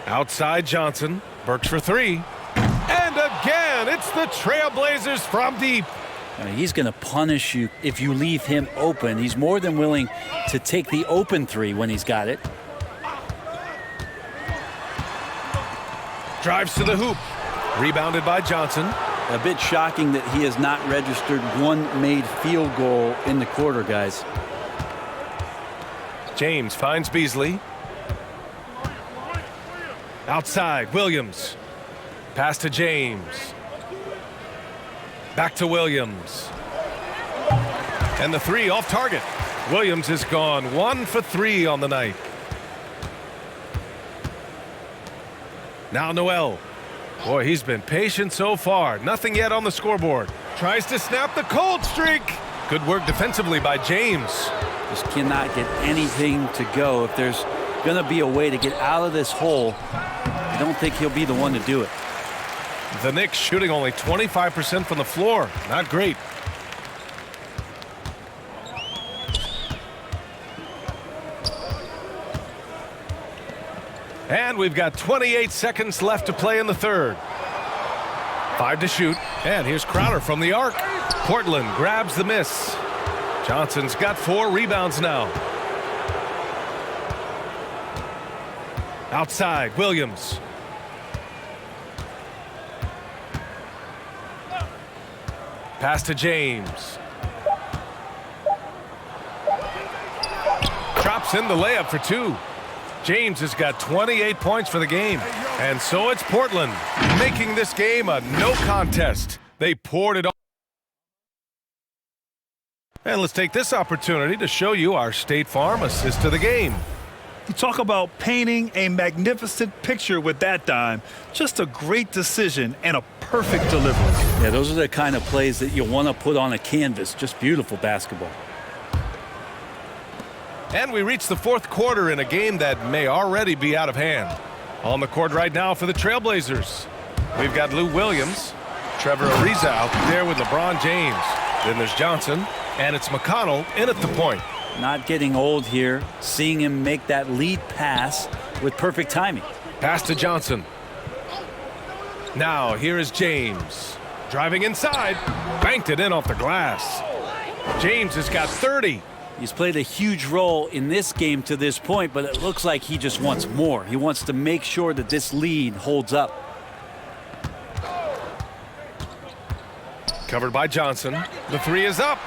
Outside Johnson. Burks for 3. And again, it's the Trailblazers from deep. I mean, he's going to punish you if you leave him open. He's more than willing to take the open 3 when he's got it. Drives to the hoop. Rebounded by Johnson. A bit shocking that he has not registered one made field goal in the quarter, guys. James finds Beasley. Outside, Williams. Pass to James. Back to Williams. And the 3 off target. Williams is gone 1 for 3 on the night. Now Noel. Boy, he's been patient so far. Nothing yet on the scoreboard. Tries to snap the cold streak. Good work defensively by James. Just cannot get anything to go. If there's going to be a way to get out of this hole, I don't think he'll be the one to do it. The Knicks shooting only 25% from the floor. Not great. And we've got 28 seconds left to play in the 3rd. 5 to shoot. And here's Crowder from the arc. Portland grabs the miss. Johnson's got 4 rebounds now. Outside, Williams. Pass to James. Drops in the layup for 2. James has got 28 points for the game. And so it's Portland making this game a no contest. They poured it on. And let's take this opportunity to show you our State Farm assist to the game. You talk about painting a magnificent picture with that dime. Just a great decision and a perfect delivery. Yeah, those are the kind of plays that you want to put on a canvas. Just beautiful basketball. And we reach the 4th quarter in a game that may already be out of hand. On the court right now for the Trailblazers, we've got Lou Williams, Trevor Ariza out there with LeBron James. Then there's Johnson, and it's McConnell in at the point. Not getting old here, seeing him make that lead pass with perfect timing. Pass to Johnson. Now here is James. Driving inside, banked it in off the glass. James has got 30. He's played a huge role in this game to this point, but it looks like he just wants more. He wants to make sure that this lead holds up. Covered by Johnson. The 3 is up.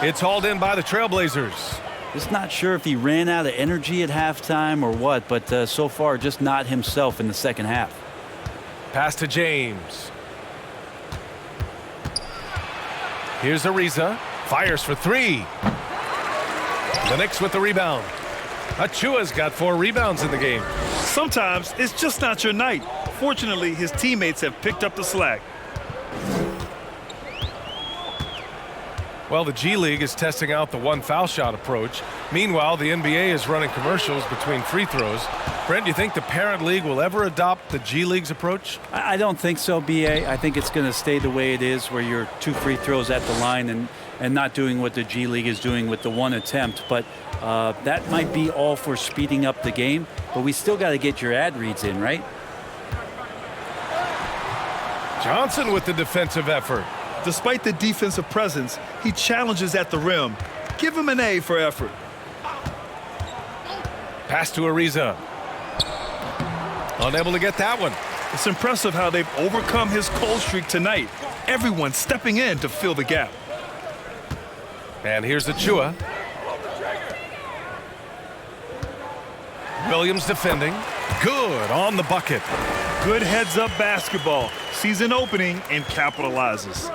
It's hauled in by the Trailblazers. Just not sure if he ran out of energy at halftime or what, but so far just not himself in the second half. Pass to James. Here's Ariza. Fires for 3. The Knicks with the rebound. Achua's got 4 rebounds in the game. Sometimes it's just not your night. Fortunately, his teammates have picked up the slack. Well, the G League is testing out the 1 foul shot approach. Meanwhile, the NBA is running commercials between free throws. Brent, do you think the parent league will ever adopt the G League's approach? I don't think so, BA. I think it's going to stay the way it is, where you're 2 free throws at the line and not doing what the G League is doing with the 1 attempt. But that might be all for speeding up the game. But we still got to get your ad reads in, right? Johnson with the defensive effort. Despite the defensive presence, he challenges at the rim. Give him an A for effort. Pass to Ariza. Unable to get that one. It's impressive how they've overcome his cold streak tonight. Everyone stepping in to fill the gap. And here's Achua. Williams defending. Good on the bucket. Good heads-up basketball. Sees an opening and capitalizes.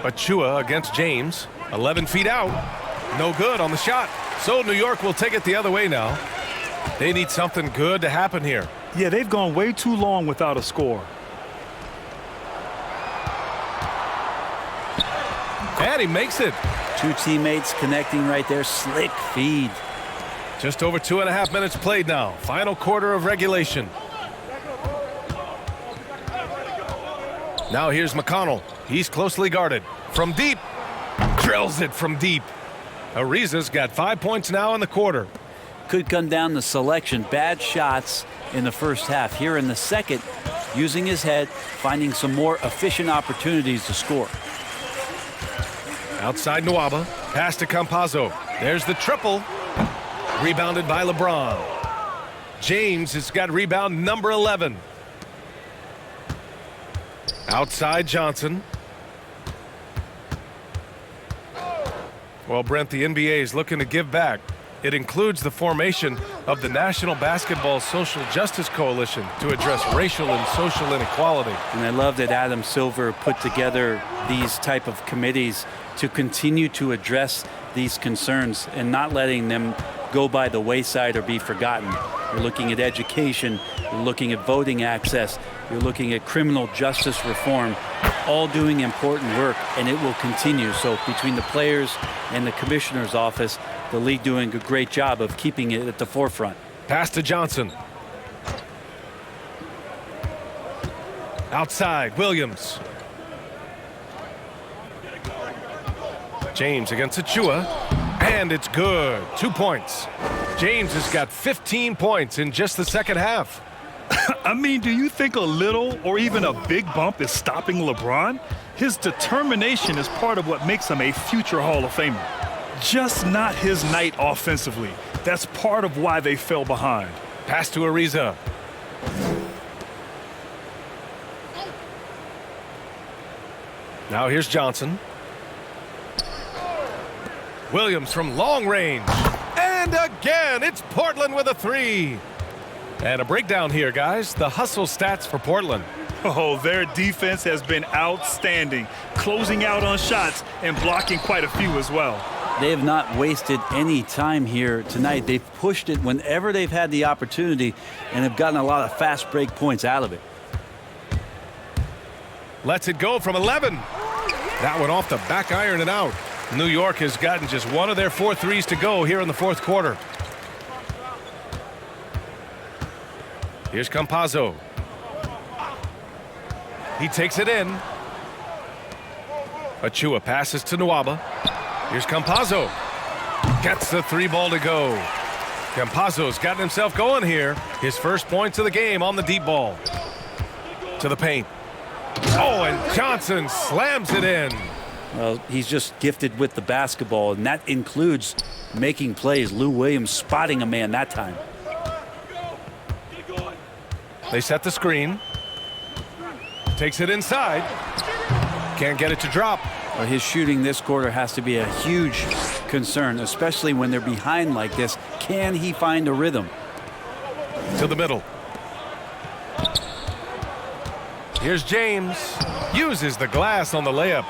Achua against James. 11 feet out. No good on the shot. So New York will take it the other way now. They need something good to happen here. Yeah, they've gone way too long without a score. And he makes it. Two teammates connecting right there. Slick feed. Just over 2.5 minutes played now. Final quarter of regulation. Now here's McConnell. He's closely guarded. From deep. Drills it from deep. Ariza's got 5 points now in the quarter. Could come down to selection. Bad shots in the first half. Here in the second, using his head, finding some more efficient opportunities to score. Outside Nwaba. Pass to Campazzo. There's the triple. Rebounded by LeBron. James has got rebound number 11. Outside Johnson. Well, Brent, the NBA is looking to give back. It includes the formation of the National Basketball Social Justice Coalition to address racial and social inequality. And I love that Adam Silver put together these type of committees to continue to address these concerns and not letting them go by the wayside or be forgotten. You're looking at education, you're looking at voting access, you're looking at criminal justice reform, all doing important work, and it will continue. So between the players and the commissioner's office, the league doing a great job of keeping it at the forefront. Pass to Johnson. Outside, Williams. James against Achua, and it's good. 2 points. James has got 15 points in just the second half. I mean, do you think a little or even a big bump is stopping LeBron? His determination is part of what makes him a future Hall of Famer. Just not his night offensively. That's part of why they fell behind. Pass to Ariza. Now here's Johnson. Williams from long range. And again, it's Portland with a three. And a breakdown here, guys. The hustle stats for Portland. Oh, their defense has been outstanding, closing out on shots and blocking quite a few as well. They have not wasted any time here tonight. They've pushed it whenever they've had the opportunity and have gotten a lot of fast break points out of it. Lets it go from 11. That one off the back iron and out. New York has gotten just one of their 4 threes to go here in the fourth quarter. Here's Campazzo. He takes it in. Achua passes to Nwaba. Here's Campazzo. Gets the 3 ball to go. Campazzo's gotten himself going here. His first points of the game on the deep ball. To the paint. Oh, and Johnson slams it in. Well, he's just gifted with the basketball, and that includes making plays. Lou Williams spotting a man that time. They set the screen. Takes it inside. Can't get it to drop. Well, his shooting this quarter has to be a huge concern, especially when they're behind like this. Can he find a rhythm? To the middle. Here's James. Uses the glass on the layup.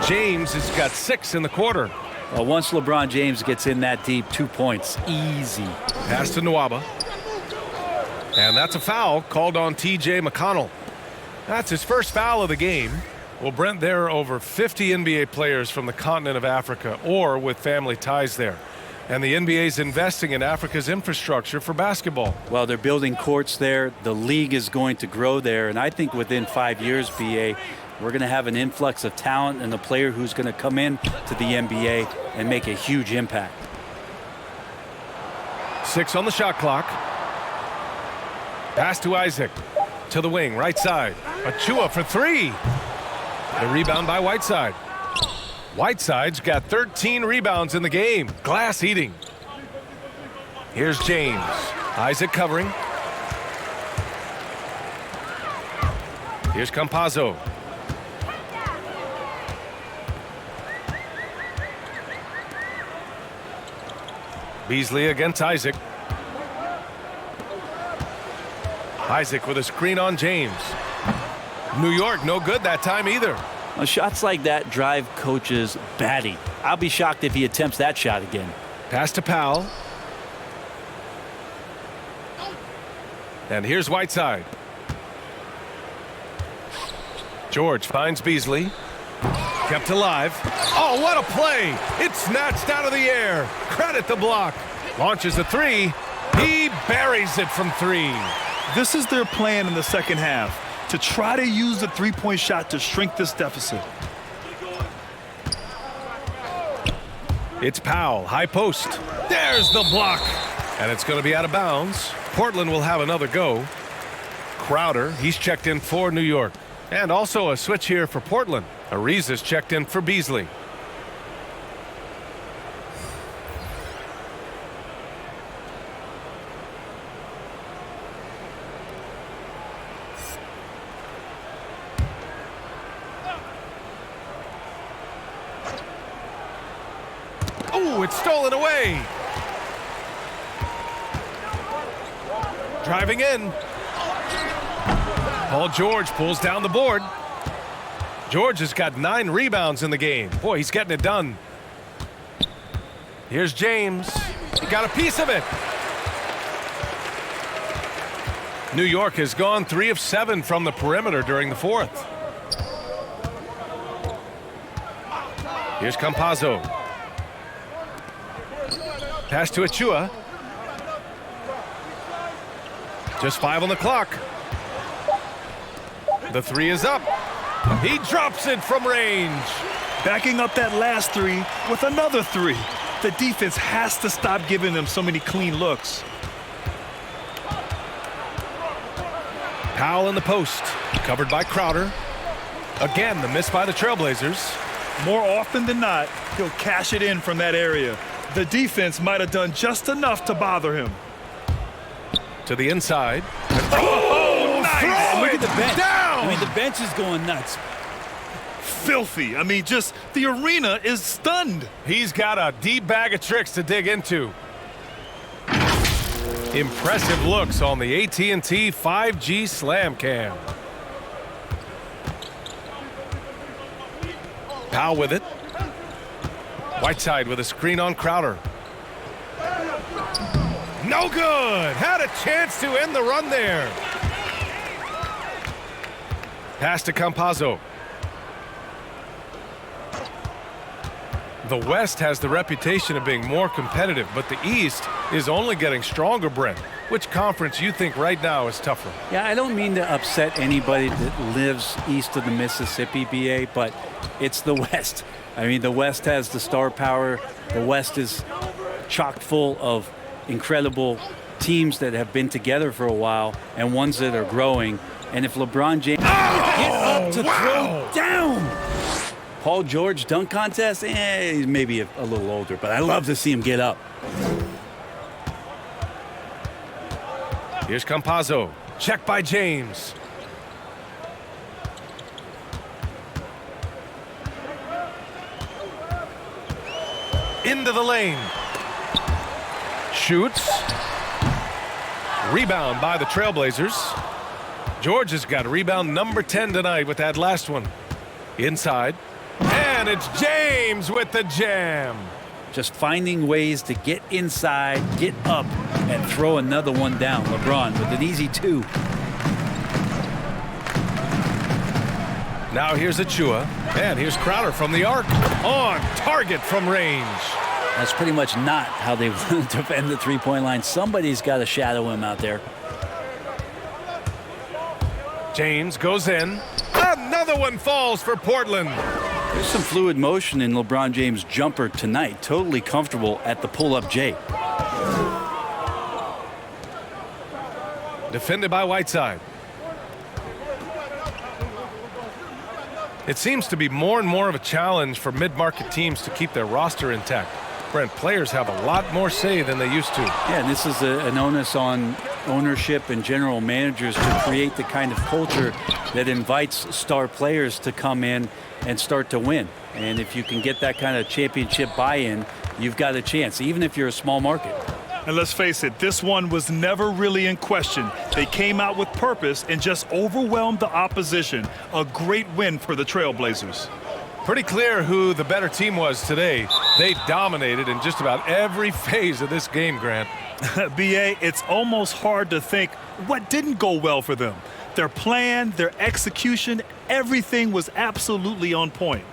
James has got 6 in the quarter. Well, once LeBron James gets in that deep, 2 points. Easy. Pass to Nwaba. And that's a foul called on T.J. McConnell. That's his first foul of the game. Well, Brent, there are over 50 NBA players from the continent of Africa or with family ties there. And the NBA is investing in Africa's infrastructure for basketball. Well, they're building courts there. The league is going to grow there. And I think within 5 years, BA, we're going to have an influx of talent and a player who's going to come in to the NBA and make a huge impact. 6 on the shot clock. Pass to Isaac. To the wing, right side. Achua for 3. The rebound by Whiteside. Whiteside's got 13 rebounds in the game. Glass eating. Here's James. Isaac covering. Here's Campazzo. Beasley against Isaac. Isaac with a screen on James. New York no good that time either. Shots like that drive coaches batty. I'll be shocked if he attempts that shot again. Pass to Powell. And here's Whiteside. George finds Beasley. Kept alive. Oh, what a play! It's snatched out of the air. Credit the block. Launches a three. He buries it from three. This is their plan in the second half, to try to use the three-point shot to shrink this deficit. It's Powell, high post. There's the block. And it's going to be out of bounds. Portland will have another go. Crowder, he's checked in for New York. And also a switch here for Portland. Ariza's checked in for Beasley. Oh, it's stolen away. Driving in. Paul George pulls down the board. George has got 9 rebounds in the game. Boy, he's getting it done. Here's James. He got a piece of it. New York has gone 3 of 7 from the perimeter during the fourth. Here's Campazzo. Pass to Achua. Just 5 on the clock. The three is up. He drops it from range. Backing up that last three with another three. The defense has to stop giving them so many clean looks. Powell in the post. Covered by Crowder. Again, the miss by the Trailblazers. More often than not, he'll cash it in from that area. The defense might have done just enough to bother him. To the inside. Oh, nice! Throw Look it at the bench. down! I mean, the bench is going nuts. Filthy. I mean, just the arena is stunned. He's got a deep bag of tricks to dig into. Impressive looks on the AT&T 5G Slam Cam. Powell with it. Whiteside with a screen on Crowder. No good. Had a chance to end the run there. Pass to Campazzo. The West has the reputation of being more competitive, but the East is only getting stronger, Brent. Which conference you think right now is tougher? Yeah, I don't mean to upset anybody that lives east of the Mississippi, BA, but it's the West. I mean, the West has the star power. The West is chock full of incredible teams that have been together for a while and ones that are growing. And if LeBron James get up to throw down, Paul George dunk contest, he's maybe a little older, but I love to see him get up. Here's Campazzo. Check by James. Into the lane. Shoots. Rebound by the Trailblazers. George has got rebound number 10 tonight with that last one. Inside. And it's James with the jam. Just finding ways to get inside, get up, and throw another one down. LeBron with an easy 2. Now here's Achua. And here's Crowder from the arc. On target from range. That's pretty much not how they want to defend the three-point line. Somebody's got to shadow him out there. James goes in. Another one falls for Portland. There's some fluid motion in LeBron James' jumper tonight. Totally comfortable at the pull-up J. Defended by Whiteside. It seems to be more and more of a challenge for mid-market teams to keep their roster intact. Brent, players have a lot more say than they used to. Yeah, and this is an onus on ownership and general managers to create the kind of culture that invites star players to come in and start to win. And if you can get that kind of championship buy-in, you've got a chance, even if you're a small market. And let's face it, this one was never really in question. They came out with purpose and just overwhelmed the opposition. A great win for the Trailblazers. Pretty clear who the better team was today. They dominated in just about every phase of this game, Grant. B.A., it's almost hard to think what didn't go well for them. Their plan, their execution, everything was absolutely on point.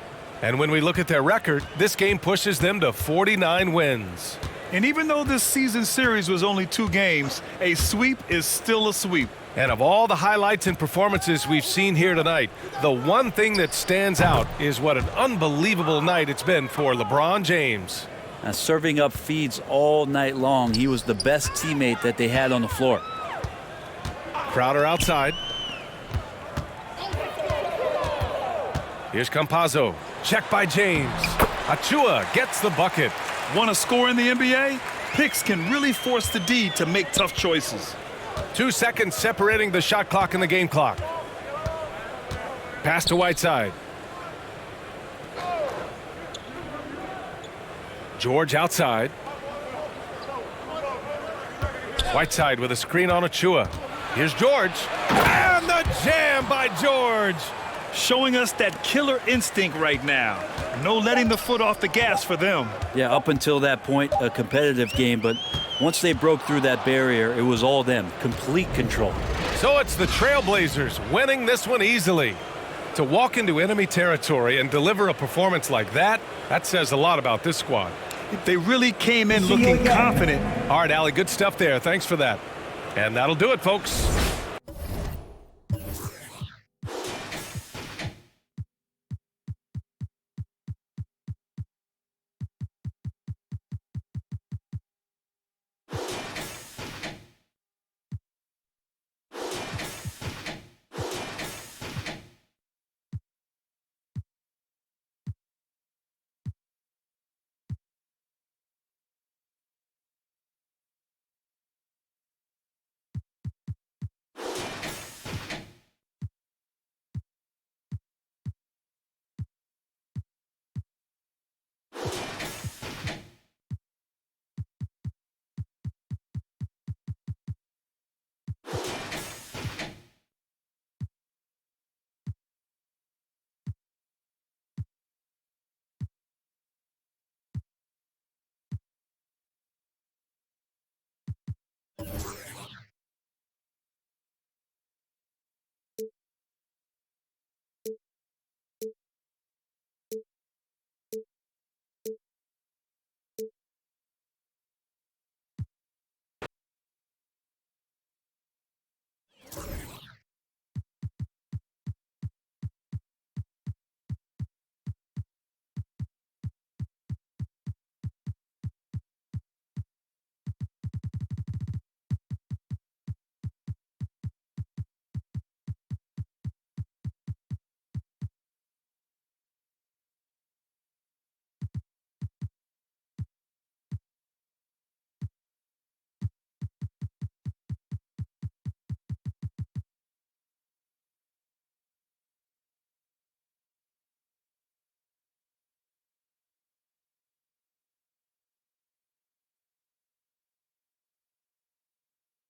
And when we look at their record, this game pushes them to 49 wins. And even though this season series was only 2 games, a sweep is still a sweep. And of all the highlights and performances we've seen here tonight, the one thing that stands out is what an unbelievable night it's been for LeBron James. Serving up feeds all night long. He was the best teammate that they had on the floor. Crowder outside. Here's Campazzo. Check by James. Achua gets the bucket. Want to score in the NBA? Picks can really force the D to make tough choices. 2 seconds separating the shot clock and the game clock. Pass to Whiteside. George outside. Whiteside with a screen on Achua. Here's George. And the jam by George. Showing us that killer instinct right now. No letting the foot off the gas for them. Yeah, up until that point, a competitive game, but once they broke through that barrier, it was all them. Complete control. So it's the Trailblazers winning this one easily. To walk into enemy territory and deliver a performance like that, that says a lot about this squad. They really came in looking confident. All right, Allie, good stuff there. Thanks for that. And that'll do it, folks.